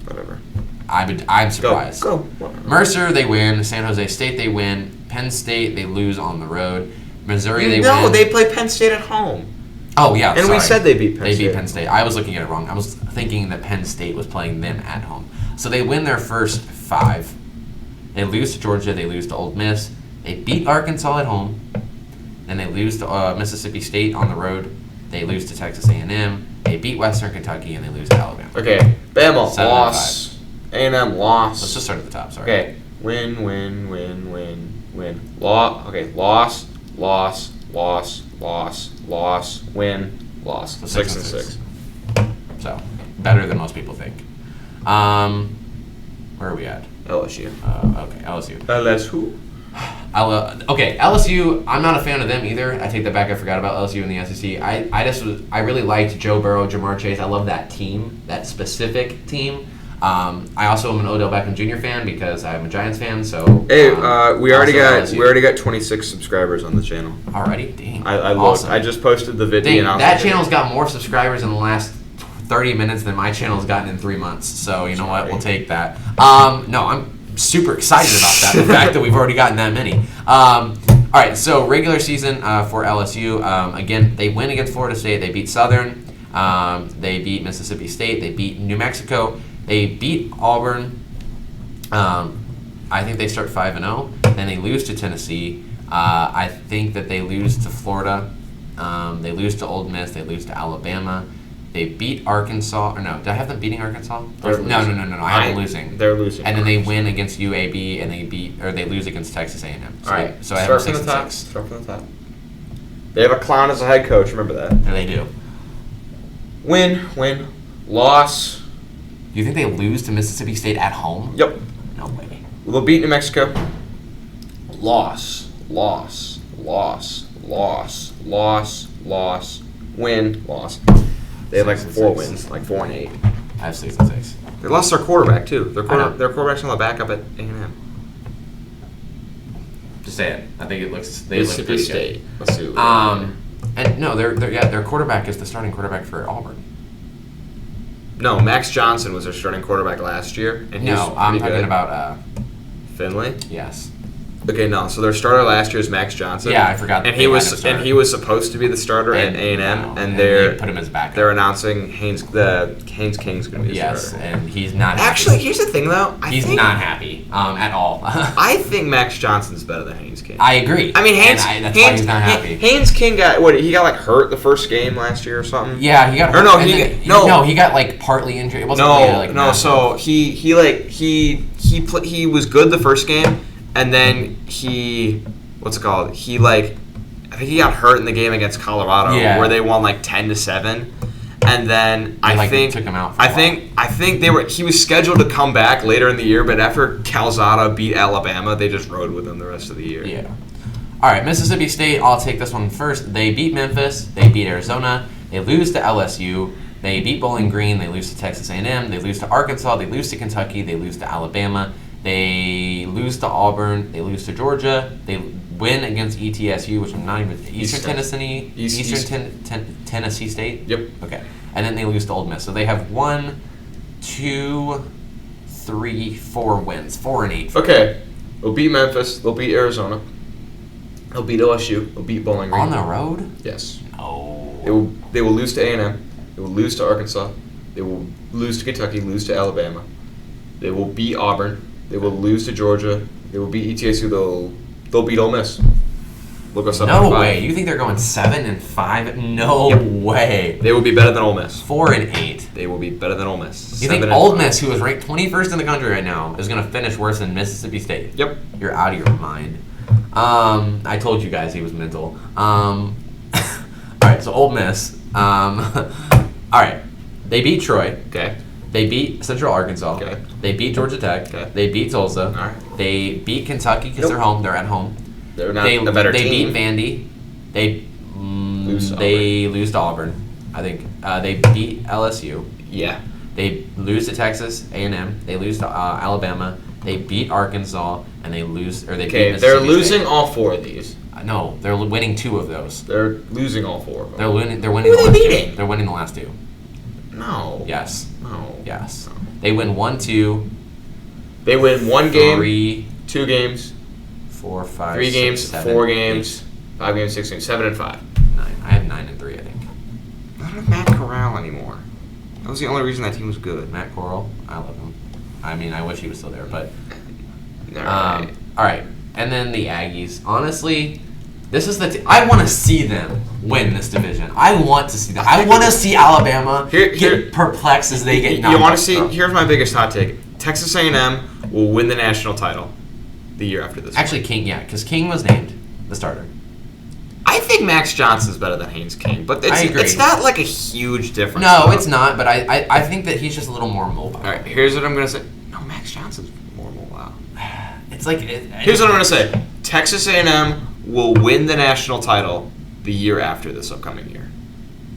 Whatever. I'm surprised. Go. Mercer, they win. San Jose State, they win. Penn State, they lose on the road. Missouri, they win. No, they play Penn State at home. Oh, yeah, And sorry. we said they beat Penn State. They beat Penn State. I was looking at it wrong. I was thinking that Penn State was playing them at home. So they win their first 5. They lose to Georgia. They lose to Ole Miss. They beat Arkansas at home. Then they lose to Mississippi State on the road. They lose to Texas A&M. They beat Western Kentucky, and they lose to Alabama. Okay. Bama, 7 loss. A&M, loss. Let's just start at the top, sorry. Okay. Win. Okay. Loss. Win. Loss. So 6 and 6. So, better than most people think. Where are we at? LSU. Okay, LSU. LSU. Okay, LSU. I'm not a fan of them either. I take that back. I forgot about LSU in the SEC. I really liked Joe Burrow, Jamar Chase. I love that team, that specific team. I also am an Odell Beckham Jr. fan because I'm a Giants fan. So Hey, we already also got 26 subscribers on the channel. already. Dang, I looked. awesome. I just posted the video. Dang, and I was that like, channel's got more subscribers in the last 30 minutes than my channel's gotten in 3 months. So you know what? We'll take that. No, I'm super excited about that. The fact that we've already gotten that many. All right, so regular season for LSU. Again, they win against Florida State. They beat Southern. They beat Mississippi State. They beat New Mexico. They beat Auburn. I think they start 5-0. Then they lose to Tennessee. I think that they lose to Florida. They lose to Ole Miss. They lose to Alabama. They beat Arkansas. Or no, did I have them beating Arkansas? No. I have them losing. They're losing. And then they win against UAB, and they lose against Texas A&M. So All right. So I have them Start from the top. 6-6. Start from the top. They have a clown as a head coach. Remember that. And they do. Win. Loss. Do you think they lose to Mississippi State at home? Yep. No way. They'll beat New Mexico. Loss. Win. Loss. They have like 6 and 4 6. wins, like 4 and 8. I have 6-6. They lost their quarterback too. Their I know. quarterback's on the backup at A&M. Just say it. I think it looks. They Mississippi look pretty State. Let's see. Good. And no, their quarterback is the starting quarterback for Auburn. No, Max Johnson was their starting quarterback last year, and he was No, I'm pretty talking good. about Finley. yes. Okay, no. So their starter last year is Max Johnson. Yeah, I forgot that And they he had was him start. and he was supposed to be the starter at A&M, no, and they put him as backup. they're announcing Haynes King's going to be the Yes, starter. and he's not. Actually, happy. here's the thing though. He's not happy at all. I think Max Johnson's better than Haynes King. I agree. I mean, that's why he's not happy. Haynes King got he got like hurt the first game last year or something. Yeah, he got Or hurt. no, and he then- got- no. he got like partly injured. It wasn't really, like, No. massive. So he was good the first game, and then what's it called? I think he got hurt in the game against Colorado, Yeah. where they won like 10-7, and then I think took him out. For a while. I think he was scheduled to come back later in the year, but after Calzada beat Alabama, they just rode with him the rest of the year. Yeah. All right, Mississippi State. I'll take this one first. They beat Memphis. They beat Arizona. They lose to LSU. They beat Bowling Green. They lose to Texas A&M. They lose to Arkansas. They lose to Kentucky. They lose to Alabama. They lose to Auburn. They lose to Georgia. They win against ETSU, which I'm not even Eastern Tennessee State. Yep. Okay, and then they lose to Ole Miss. So they have 1, 2, 3, 4 wins. 4 and 8. Okay, they'll beat Memphis. They'll beat Arizona. They'll beat LSU. They'll beat Bowling Green. On the road? Yes. No. They will lose to A&M. They will lose to Arkansas. They will lose to Kentucky. Lose to Alabama. They will beat Auburn. They will lose to Georgia. They will beat ETSU. They'll beat Ole Miss. Look us up. No way. You think they're going 7-5? No way. They will be better than Ole Miss. 4-8. They will be better than Ole Miss. You think Ole Miss, who is ranked 21st in the country right now, is going to finish worse than Mississippi State? Yep. You're out of your mind. I told you guys he was mental. All right, so Ole Miss. All right, they beat Troy. Okay. They beat Central Arkansas. Okay. They beat Georgia Tech. Okay. They beat Tulsa. All right. They beat Kentucky because they're home. They're at home. They're not the better they team. They beat Vandy. They lose to Auburn. I think they beat LSU. Yeah. They lose to Texas A&M. They lose to Alabama. They beat Arkansas, and they lose or they beat Mississippi they're losing State. all 4 of these. No, they're winning 2 of those. They're losing all 4 of them. They're winning. They're winning. Who the are last they 2. beating? They're winning the last 2. No. Yes. No. Yes. No. They win 1-2. They win 1 game, 3, 2 games, 4, 5, 3 6, games, 7, 4 8, games, 5 games, 6 games, 7 and 5. 9. I have 9-3. I think. I don't have Matt Corral anymore. That was the only reason that team was good. Matt Corral. I love him. I mean, I wish he was still there, but. All right. All right, and then the Aggies. Honestly, this is I want to see them win this division. I want to see that. I want to see Alabama get perplexed as they get knocked. You want to see? out. Here's my biggest hot take: Texas A&M will win the national title the year after this. Actually, King, yeah, because King was named the starter. I think Max Johnson's better than Haynes King, but I agree. it's not like a huge difference. No, it's not. But I think that he's just a little more mobile. All right, here's what I'm gonna say. No, Max Johnson's more mobile. It's like Here's what I'm gonna say: Texas A&M will win the national title the year after this upcoming year.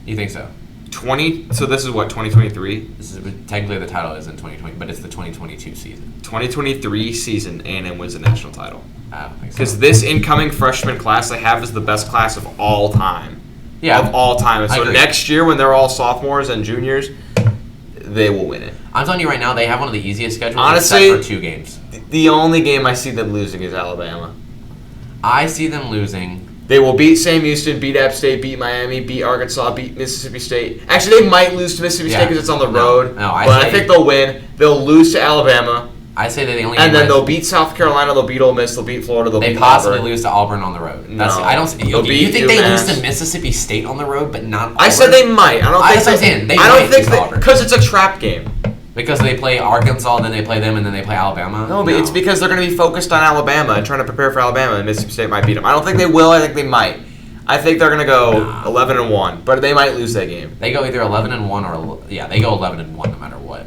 You think so? So this is what 2023. This is technically the title is in 2020, but it's the 2022 season. 2023 season, A&M wins the national title. I don't think so. Because this incoming freshman class they have is the best class of all time. Yeah. Of all time. And I so agree. next year, when they're all sophomores and juniors, they will win it. I'm telling you right now, they have one of the easiest schedules Honestly, except for 2 games. The only game I see them losing is Alabama. I see them losing. They will beat Sam Houston, beat App State, beat Miami, beat Arkansas, beat Mississippi State. Actually, they might lose to Mississippi State because it's on the road. No, but I think they'll win. They'll lose to Alabama. I say that the only And game then they'll beat South Carolina, they'll beat Ole Miss, they'll beat Florida, they'll they beat possibly Auburn. lose to Auburn on the road. That's, No. I don't. They'll Okay, beat you think they UMass. lose to Mississippi State on the road, but not Auburn? I said they might. I don't think That's what I'm saying. They I don't might think lose Auburn. because it's a trap game. Because they play Arkansas, then they play them, and then they play Alabama. No, but it's because they're going to be focused on Alabama and trying to prepare for Alabama, and Mississippi State might beat them. I don't think they will. I think they might. I think they're going to go 11-1, but they might lose that game. They go either 11-1 or they go 11-1 no matter what.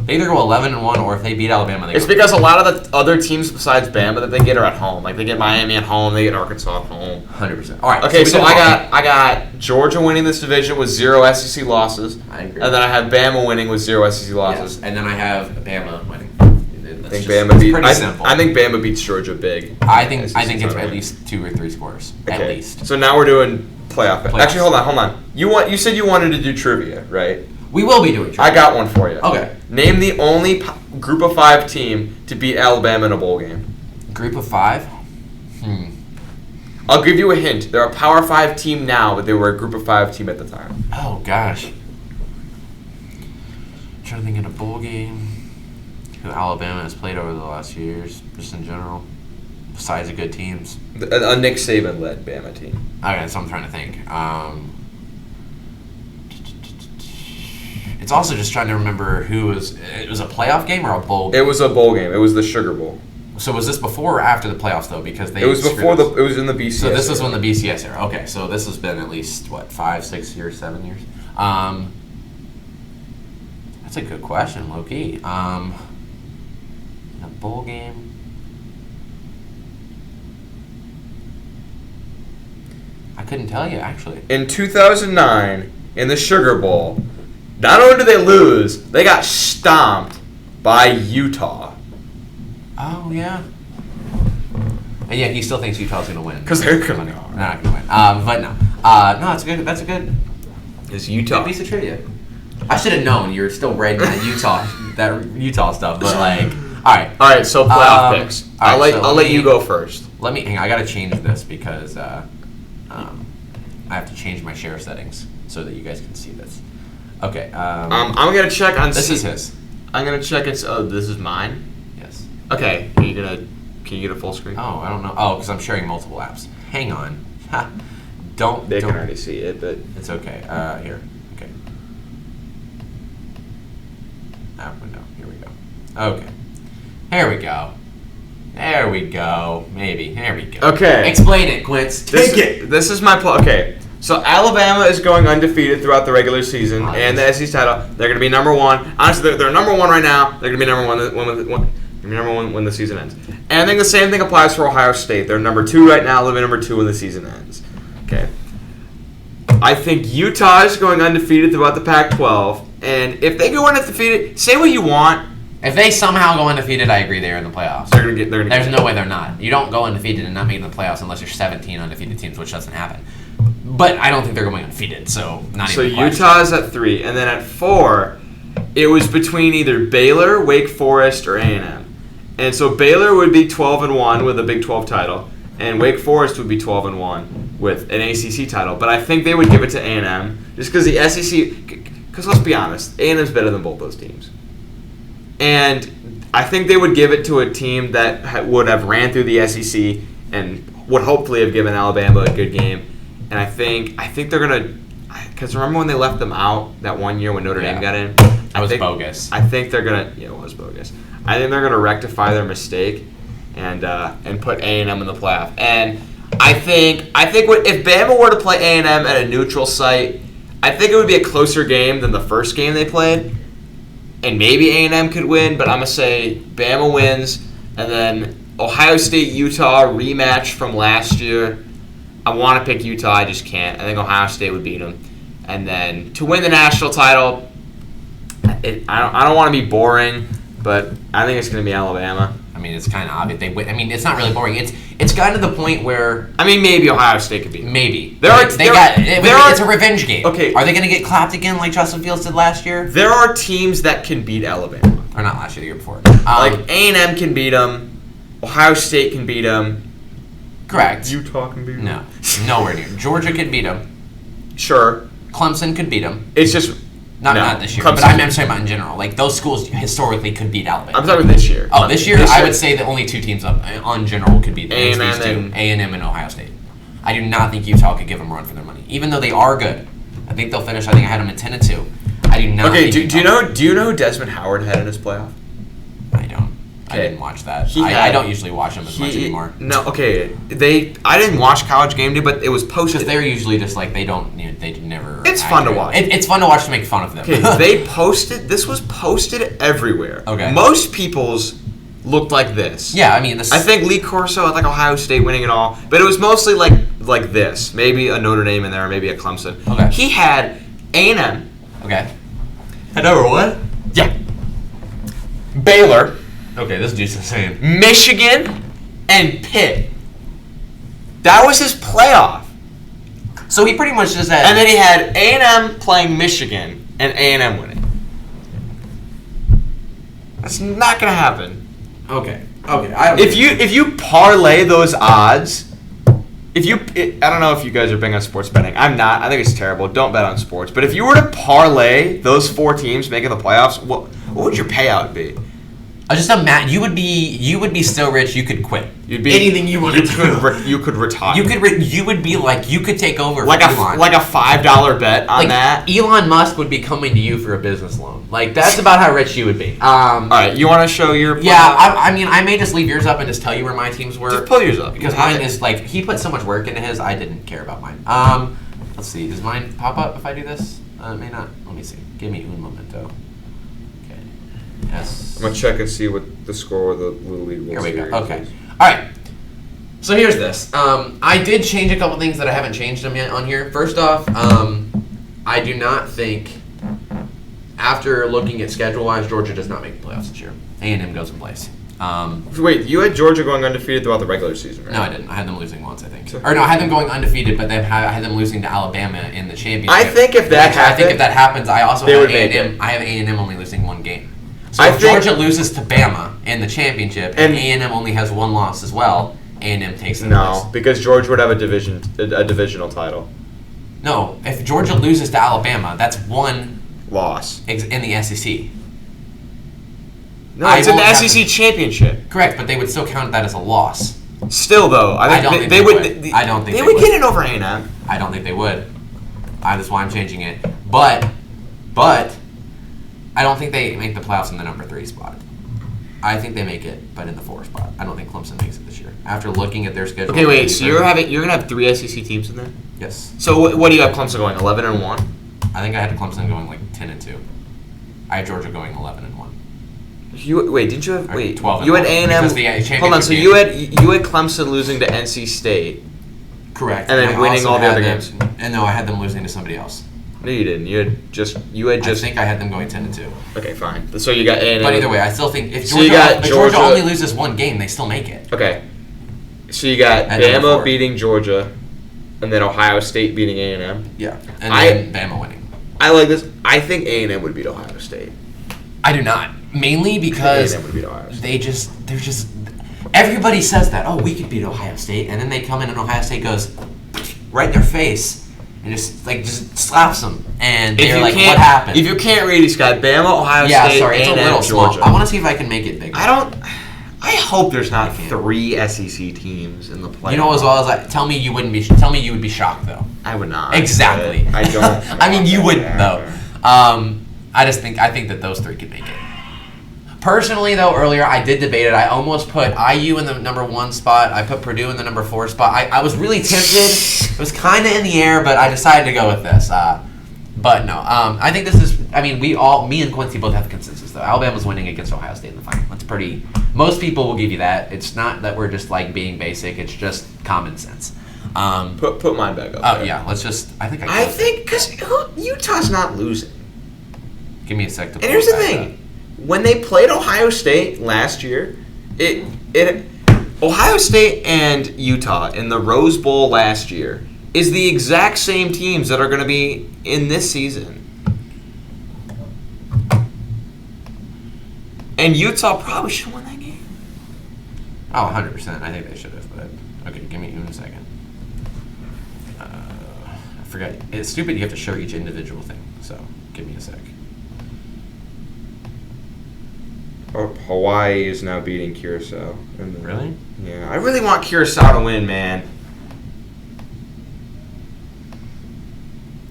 They either go 11-1 or if they beat Alabama, they It's go. because a lot of the other teams besides Bama that they get are at home. Like they get Miami at home, they get Arkansas at home. 100%. All right. Okay, so I got Georgia winning this division with 0 SEC losses. I agree. And then I have Bama winning with 0 SEC losses. Yes. And then I have Bama winning. I think Bama beats. Pretty simple. I think Bama beats Georgia big. I think it's tournament. at least 2 or 3 scores. At Okay. least. So now we're doing playoff. Playoffs. Actually, hold on. You said you wanted to do trivia, right? We will be doing. I got one for you. Okay. Name the only group of 5 team to beat Alabama in a bowl game. Group of 5. I'll give you a hint. They're a Power 5 team now, but they were a group of 5 team at the time. Oh gosh. Trying to think in a bowl game. Who Alabama has played over the last few years, just in general. Besides the good teams. A Nick Saban-led Bama team. Okay, that's what I'm trying to think. It's also just trying to remember who was. It was a playoff game or a bowl game? It was a bowl game. It was the Sugar Bowl. So was this before or after the playoffs though? Because they. It was before It was in the BCS. So this was when the BCS era. Okay, so this has been at least 5, 6 years, 7 years. That's a good question, low key. In a bowl game. I couldn't tell you actually. In 2009, in the Sugar Bowl, not only did they lose, they got stomped by Utah. Oh yeah. And yeah, he still thinks Utah's gonna win. Because they're They're gonna not gonna win. But no. No, it's good. That's a good. It's Utah. Good piece of trivia. I should have known. You're still writing that Utah stuff, but like, all right. So playoff picks. all right, I'll let you go first. Let me. Hang on, I gotta change this because I have to change my share settings so that you guys can see this. Okay. I'm gonna check on. This is his. I'm gonna check. This is mine. Yes. Okay. Can you get a full screen? Oh, I don't know. Oh, because I'm sharing multiple apps. Hang on. They can already see it, but it's okay. Here. Okay. No, here we go. Okay. Here we go. There we go. Maybe. There we go. Okay. Explain it, Quince. Take it. This is my plot. Okay. So Alabama is going undefeated throughout the regular season and the SEC title. They're going to be number one. Honestly, they're number one right now. They're going to be number one when the season ends. And I think the same thing applies for Ohio State. They're number 2 right now. They'll be number 2 when the season ends. Okay. I think Utah is going undefeated throughout the Pac-12. And if they go undefeated, say what you want. If they somehow go undefeated, I agree they're in the playoffs. There's no way they're not. You don't go undefeated and not make the playoffs unless you're 17 undefeated teams, which doesn't happen. But I don't think they're going undefeated, so not even. So Utah is at 3, and then at 4, it was between either Baylor, Wake Forest, or A&M. And so Baylor would be 12-1 with a Big 12 title, and Wake Forest would be 12-1 with an ACC title. But I think they would give it to A&M just because the SEC. Because let's be honest, A&M's better than both those teams. And I think they would give it to a team that would have ran through the SEC and would hopefully have given Alabama a good game. And I think they're gonna, because remember when they left them out that one year when Notre Dame got in? That was bogus. I think they're gonna. Yeah, it was bogus. I think they're gonna rectify their mistake and put A&M in the playoff. And I think if Bama were to play A&M at a neutral site, I think it would be a closer game than the first game they played. And maybe A&M could win, but I'm going to say Bama wins. And then Ohio State-Utah rematch from last year. I want to pick Utah. I just can't. I think Ohio State would beat them. And then to win the national title, I don't want to be boring, but I think it's going to be Alabama. I mean, it's kind of obvious. It's not really boring. It's gotten to the point where... I mean, maybe Ohio State could beat them. Maybe. It's a revenge game. Okay. Are they going to get clapped again like Justin Fields did last year? There are teams that can beat Alabama. Or not last year, the year before. Like A&M can beat them. Ohio State can beat them. Correct. Utah can beat them. No. Nowhere near. Georgia could beat them. Sure. Clemson could beat them. It's just... Not this year, Clemson. But I'm talking about in general. Like, those schools historically could beat Alabama. I'm talking this year. Oh, this year, I would say the only 2 teams up on general could beat them. A&M and Ohio State. I do not think Utah could give them a run for their money, even though they are good. I think they'll finish. I think I had them at 10-2. I do not. Okay, do you know who Desmond Howard had in his playoff? I don't. I didn't watch that. I don't usually watch them as much anymore. No, okay. I didn't watch College Game Day, but it was posted. Because they're usually just like they never. It's fun to watch. It's fun to watch to make fun of them. Okay, this was posted everywhere. Okay. Most people's looked like this. Yeah, I mean, I think Lee Corso had like Ohio State winning it all, but it was mostly like this. Maybe a Notre Dame in there, or maybe a Clemson. Okay. He had A&M. Okay. Had number what? Yeah. Baylor. Okay, this dude's insane. Michigan and Pitt. That was his playoff. So he pretty much just had... And then he had A&M playing Michigan and A&M winning. That's not going to happen. Okay. If you parlay those odds... I don't know if you guys are big on sports betting. I'm not. I think it's terrible. Don't bet on sports. But if you were to parlay those 4 teams making the playoffs, what would your payout be? I just imagine you would be so rich you could quit. You'd be anything you wanted to. You could retire. You would be like you could take over like for Elon. Like a $5 bet on that. Elon Musk would be coming to you for a business loan. Like that's about how rich you would be. All right, you want to show your? Yeah, I mean I may just leave yours up and just tell you where my teams were. Just pull yours up because mine is like he put so much work into his. I didn't care about mine. Let's see. Does mine pop up if I do this? It may not. Let me see. Give me un momento. Yes. I'm going to check and see what the score of the Little League Here we go. Okay. All right. So here's this. I did change a couple things that I haven't changed them yet on here. First off, I do not think, after looking at schedule-wise, Georgia does not make the playoffs this year. A&M goes in place. Wait, you had Georgia going undefeated throughout the regular season, right? No, I didn't. I had them losing once, I think. Or no, I had them going undefeated, but then I had them losing to Alabama in the championship. I think if that happens, I also have A&M. I have A&M only losing 1 game. So if Georgia loses to Bama in the championship and A&M only has 1 loss as well, A&M takes it. No, because Georgia would have a divisional title. No, if Georgia loses to Alabama, that's 1 loss in the SEC. No, it's in the SEC championship. Correct, but they would still count that as a loss. Still, though, I don't think think they would. I don't think they would get it over A&M. I don't think they would. That's why I'm changing it. But I don't think they make the playoffs in the number 3 spot. I think they make it, but in the 4 spot. I don't think Clemson makes it this year. After looking at their schedule. Okay, wait. So you're gonna have 3 SEC teams in there? Yes. So what do you have Clemson going? 11-1? I think I had Clemson going like 10-2. I had Georgia going 11-1. Didn't you have 12? You had A&M. Hold on. So you had Clemson losing to NC State. Correct. And then winning all the other games. And no, I had them losing to somebody else. No, you didn't. You had just. I think I had them going 10-2. Okay, fine. So you got A&M. But either way, I still think if Georgia, Georgia only loses 1 game, they still make it. Okay. So you got Bama beating Georgia, and then Ohio State beating A&M. Yeah, and then Bama winning. I like this. I think A&M would beat Ohio State. I do not. Mainly because A&M would beat Ohio State. they're just. Everybody says that. Oh, we could beat Ohio State, and then they come in and Ohio State goes right in their face. And just slaps them, and they're like, "What happened?" If you can't read, he's got Bama, Ohio State, it's a little Georgia. small. I want to see if I can make it bigger. I hope there's not 3 SEC teams in the playoffs. You know, as well as tell me you would be shocked though. I would not. Exactly. I don't. I mean, you wouldn't though. I think that those 3 could make it. Personally, though, earlier I did debate it. I almost put IU in the number 1 spot. I put Purdue in the number 4 spot. I was really tempted. It was kind of in the air, but I decided to go with this. But no, I think this is. I mean, me and Quincy both have consensus though. Alabama's winning against Ohio State in the final. That's pretty. Most people will give you that. It's not that we're just like being basic. It's just common sense. Put mine back up. Oh there. yeah, let's just. I think because Utah's not losing. Give me a sec to. And here's the thing. When they played Ohio State last year, Ohio State and Utah in the Rose Bowl last year is the exact same teams that are going to be in this season. And Utah probably should have won that game. Oh, 100%. I think they should have, but okay, give me a second. I forgot. It's stupid you have to show each individual thing, so give me a sec. Hawaii is now beating Curacao. Really? Yeah, I really want Curacao to win, man.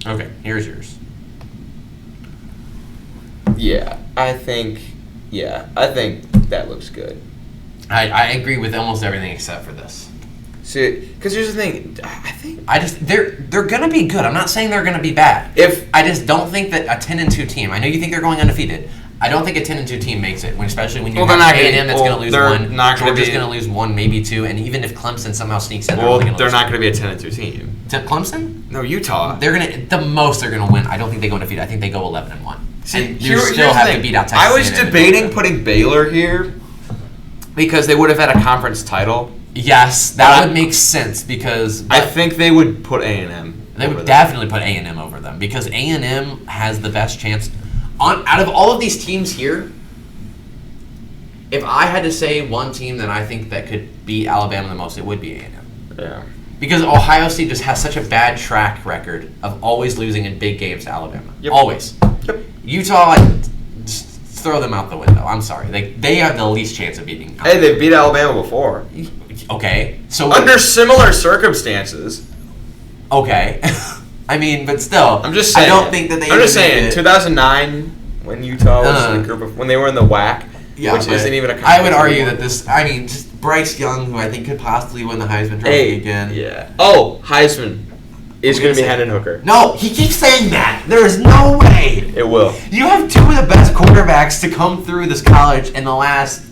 Okay, here's yours. Yeah, I think that looks good. I agree with almost everything except for this. See, because here's the thing, they're gonna be good. I'm not saying they're gonna be bad. I just don't think that a 10-2 team. I know you think they're going undefeated. I don't think a 10-2 team makes it, especially when you have A&M that's going to lose 1, Georgia's going to lose 1, maybe 2, and even if Clemson somehow sneaks in, they're not going to be a 10-2 team. Clemson? No, Utah. They're going to the most they're going to win. I don't think they go undefeated. I think they go 11-1. See, and you still have to beat out Texas. I was debating putting Baylor here because they would have had a conference title. Yes, that would make sense because I think they would put A&M. They would definitely put A&M over them because A&M has the best chance. Out of all of these teams here, if I had to say one team that I think that could beat Alabama the most, it would be A&M. Yeah. Because Ohio State just has such a bad track record of always losing in big games to Alabama. Yep. Always. Yep. Utah, just throw them out the window. I'm sorry. They have the least chance of beating Alabama. Hey, they beat Alabama before. Okay. So under similar circumstances. Okay. I mean, but still, I'm just saying. I don't think that they. I'm just saying. 2009, when Utah was in the group when they were in the WAC, which isn't even a. I would argue that this. I mean, just Bryce Young, who I think could possibly win the Heisman Trophy again. Yeah. Oh, Heisman is going to be Hendon Hooker. No, he keeps saying that. There is no way. It will. You have 2 of the best quarterbacks to come through this college in the last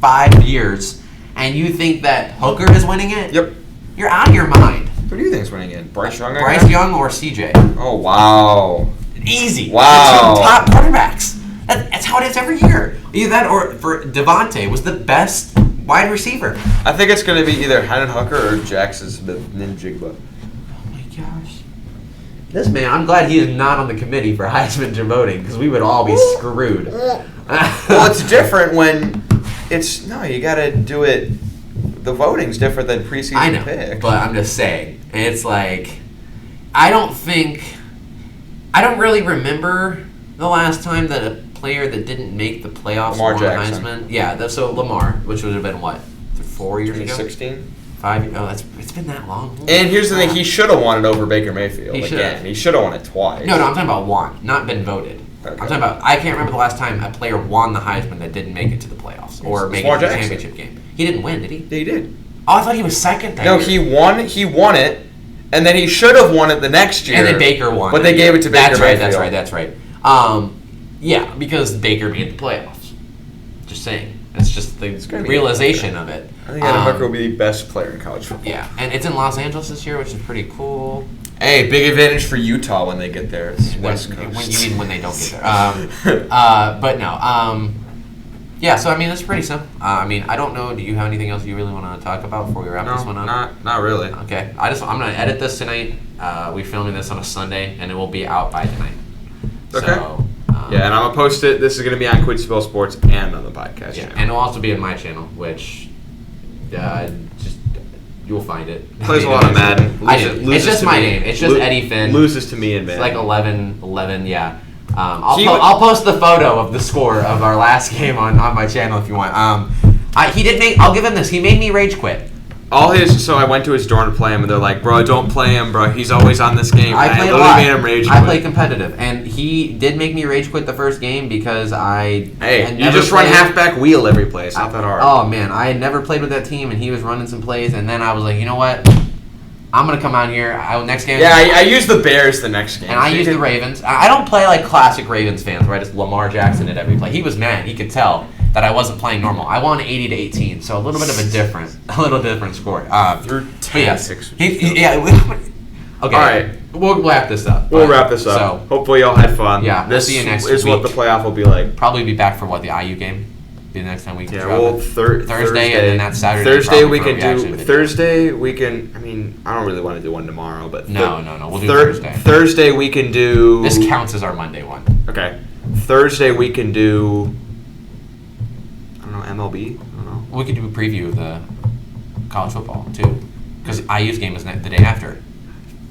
5 years, and you think that Hooker is winning it? Yep. You're out of your mind. Who do you think's winning it? Bryce Young? Bryce Young or CJ? Oh, wow. Easy. Wow. The 2 top quarterbacks. That's how it is every year. Either that or for Devontae was the best wide receiver. I think it's going to be either Hendon Hooker or Jackson Smith-Njigba. Oh my gosh. This man, I'm glad he is not on the committee for Heisman voting because we would all be screwed. Well, it's different when it's... No, you got to do it... The voting's different than preseason I know, pick. but I'm just saying. It's like... I don't really remember the last time that a player that didn't make the playoffs Lamar won Jackson. Heisman. Yeah, so Lamar, which would have been what? 4 years ago. 2016. 5 years. Oh, it's been that long. And here's the thing: he should have won it over Baker Mayfield. He Again, he should have won it twice. No, I'm talking about won, not been voted. Okay. I'm talking about. I can't remember the last time a player won the Heisman that didn't make it to the playoffs or make it to the championship game. He didn't win, did he? He did. Oh, I thought he was second there. No, he won it, and then he should have won it the next year. And then Baker won. But they gave it to Baker Mayfield. That's right. Yeah, because Baker made the playoffs. Just saying. It's just the realization of it. I think Adam Hooker will be the best player in college football. Yeah, and it's in Los Angeles this year, which is pretty cool. Hey, big advantage for Utah when they get there. It's West Coast. When they don't get there. But no. Yeah, so I mean, that's pretty simple. I mean, I don't know. Do you have anything else you really want to talk about before we wrap this one up? Not really. Okay. I'm going to edit this tonight. We're filming this on a Sunday, and it will be out by tonight. Okay. So, yeah, and I'm going to post it. This is going to be on Quincy Sports and on the podcast channel. And it'll also be on my channel, which just you'll find it. Plays a lot of Madden. It's just my name. It's just Eddie Finn. Loses to me in Madden. It's like 11, yeah. I'll post the photo of the score of our last game on my channel if you want. I'll give him this. He made me rage quit. So I went to his dorm to play him, and they're like, "Bro, don't play him, bro. He's always on this game." I literally made him rage quit. I play competitive, and he did make me rage quit the first game because you just run halfback wheel every play. It's not that hard. Oh man, I had never played with that team, and he was running some plays, and then I was like, you know what? I'm gonna come out here. Next game. Yeah, I used the Bears the next game, and I used the Ravens. I don't play like classic Ravens fans, where I just Lamar Jackson at every play. He was mad. He could tell that I wasn't playing normal. I won 80-18, so a little bit of a different score. Through 10-6. Okay. All right. We'll wrap this up. We'll wrap this up. So, hopefully y'all had fun. Yeah. We'll see you next This is week. what the playoff will be like. Probably be back for the IU game. Be the next time we. Yeah. Well, Thursday and then that Saturday. Thursday we can do. Thursday we can. I mean, I don't really want to do one tomorrow, but no. We'll do Thursday. Thursday we can do. This counts as our Monday one. Okay. Thursday we can do. I don't know, MLB. I don't know. We could do a preview of the college football too, because IU's game is the day after.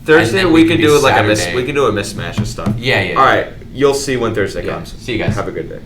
Thursday we can do like we can do a mismatch of stuff. Yeah. All right, you'll see when Thursday comes. See you guys. Have a good day.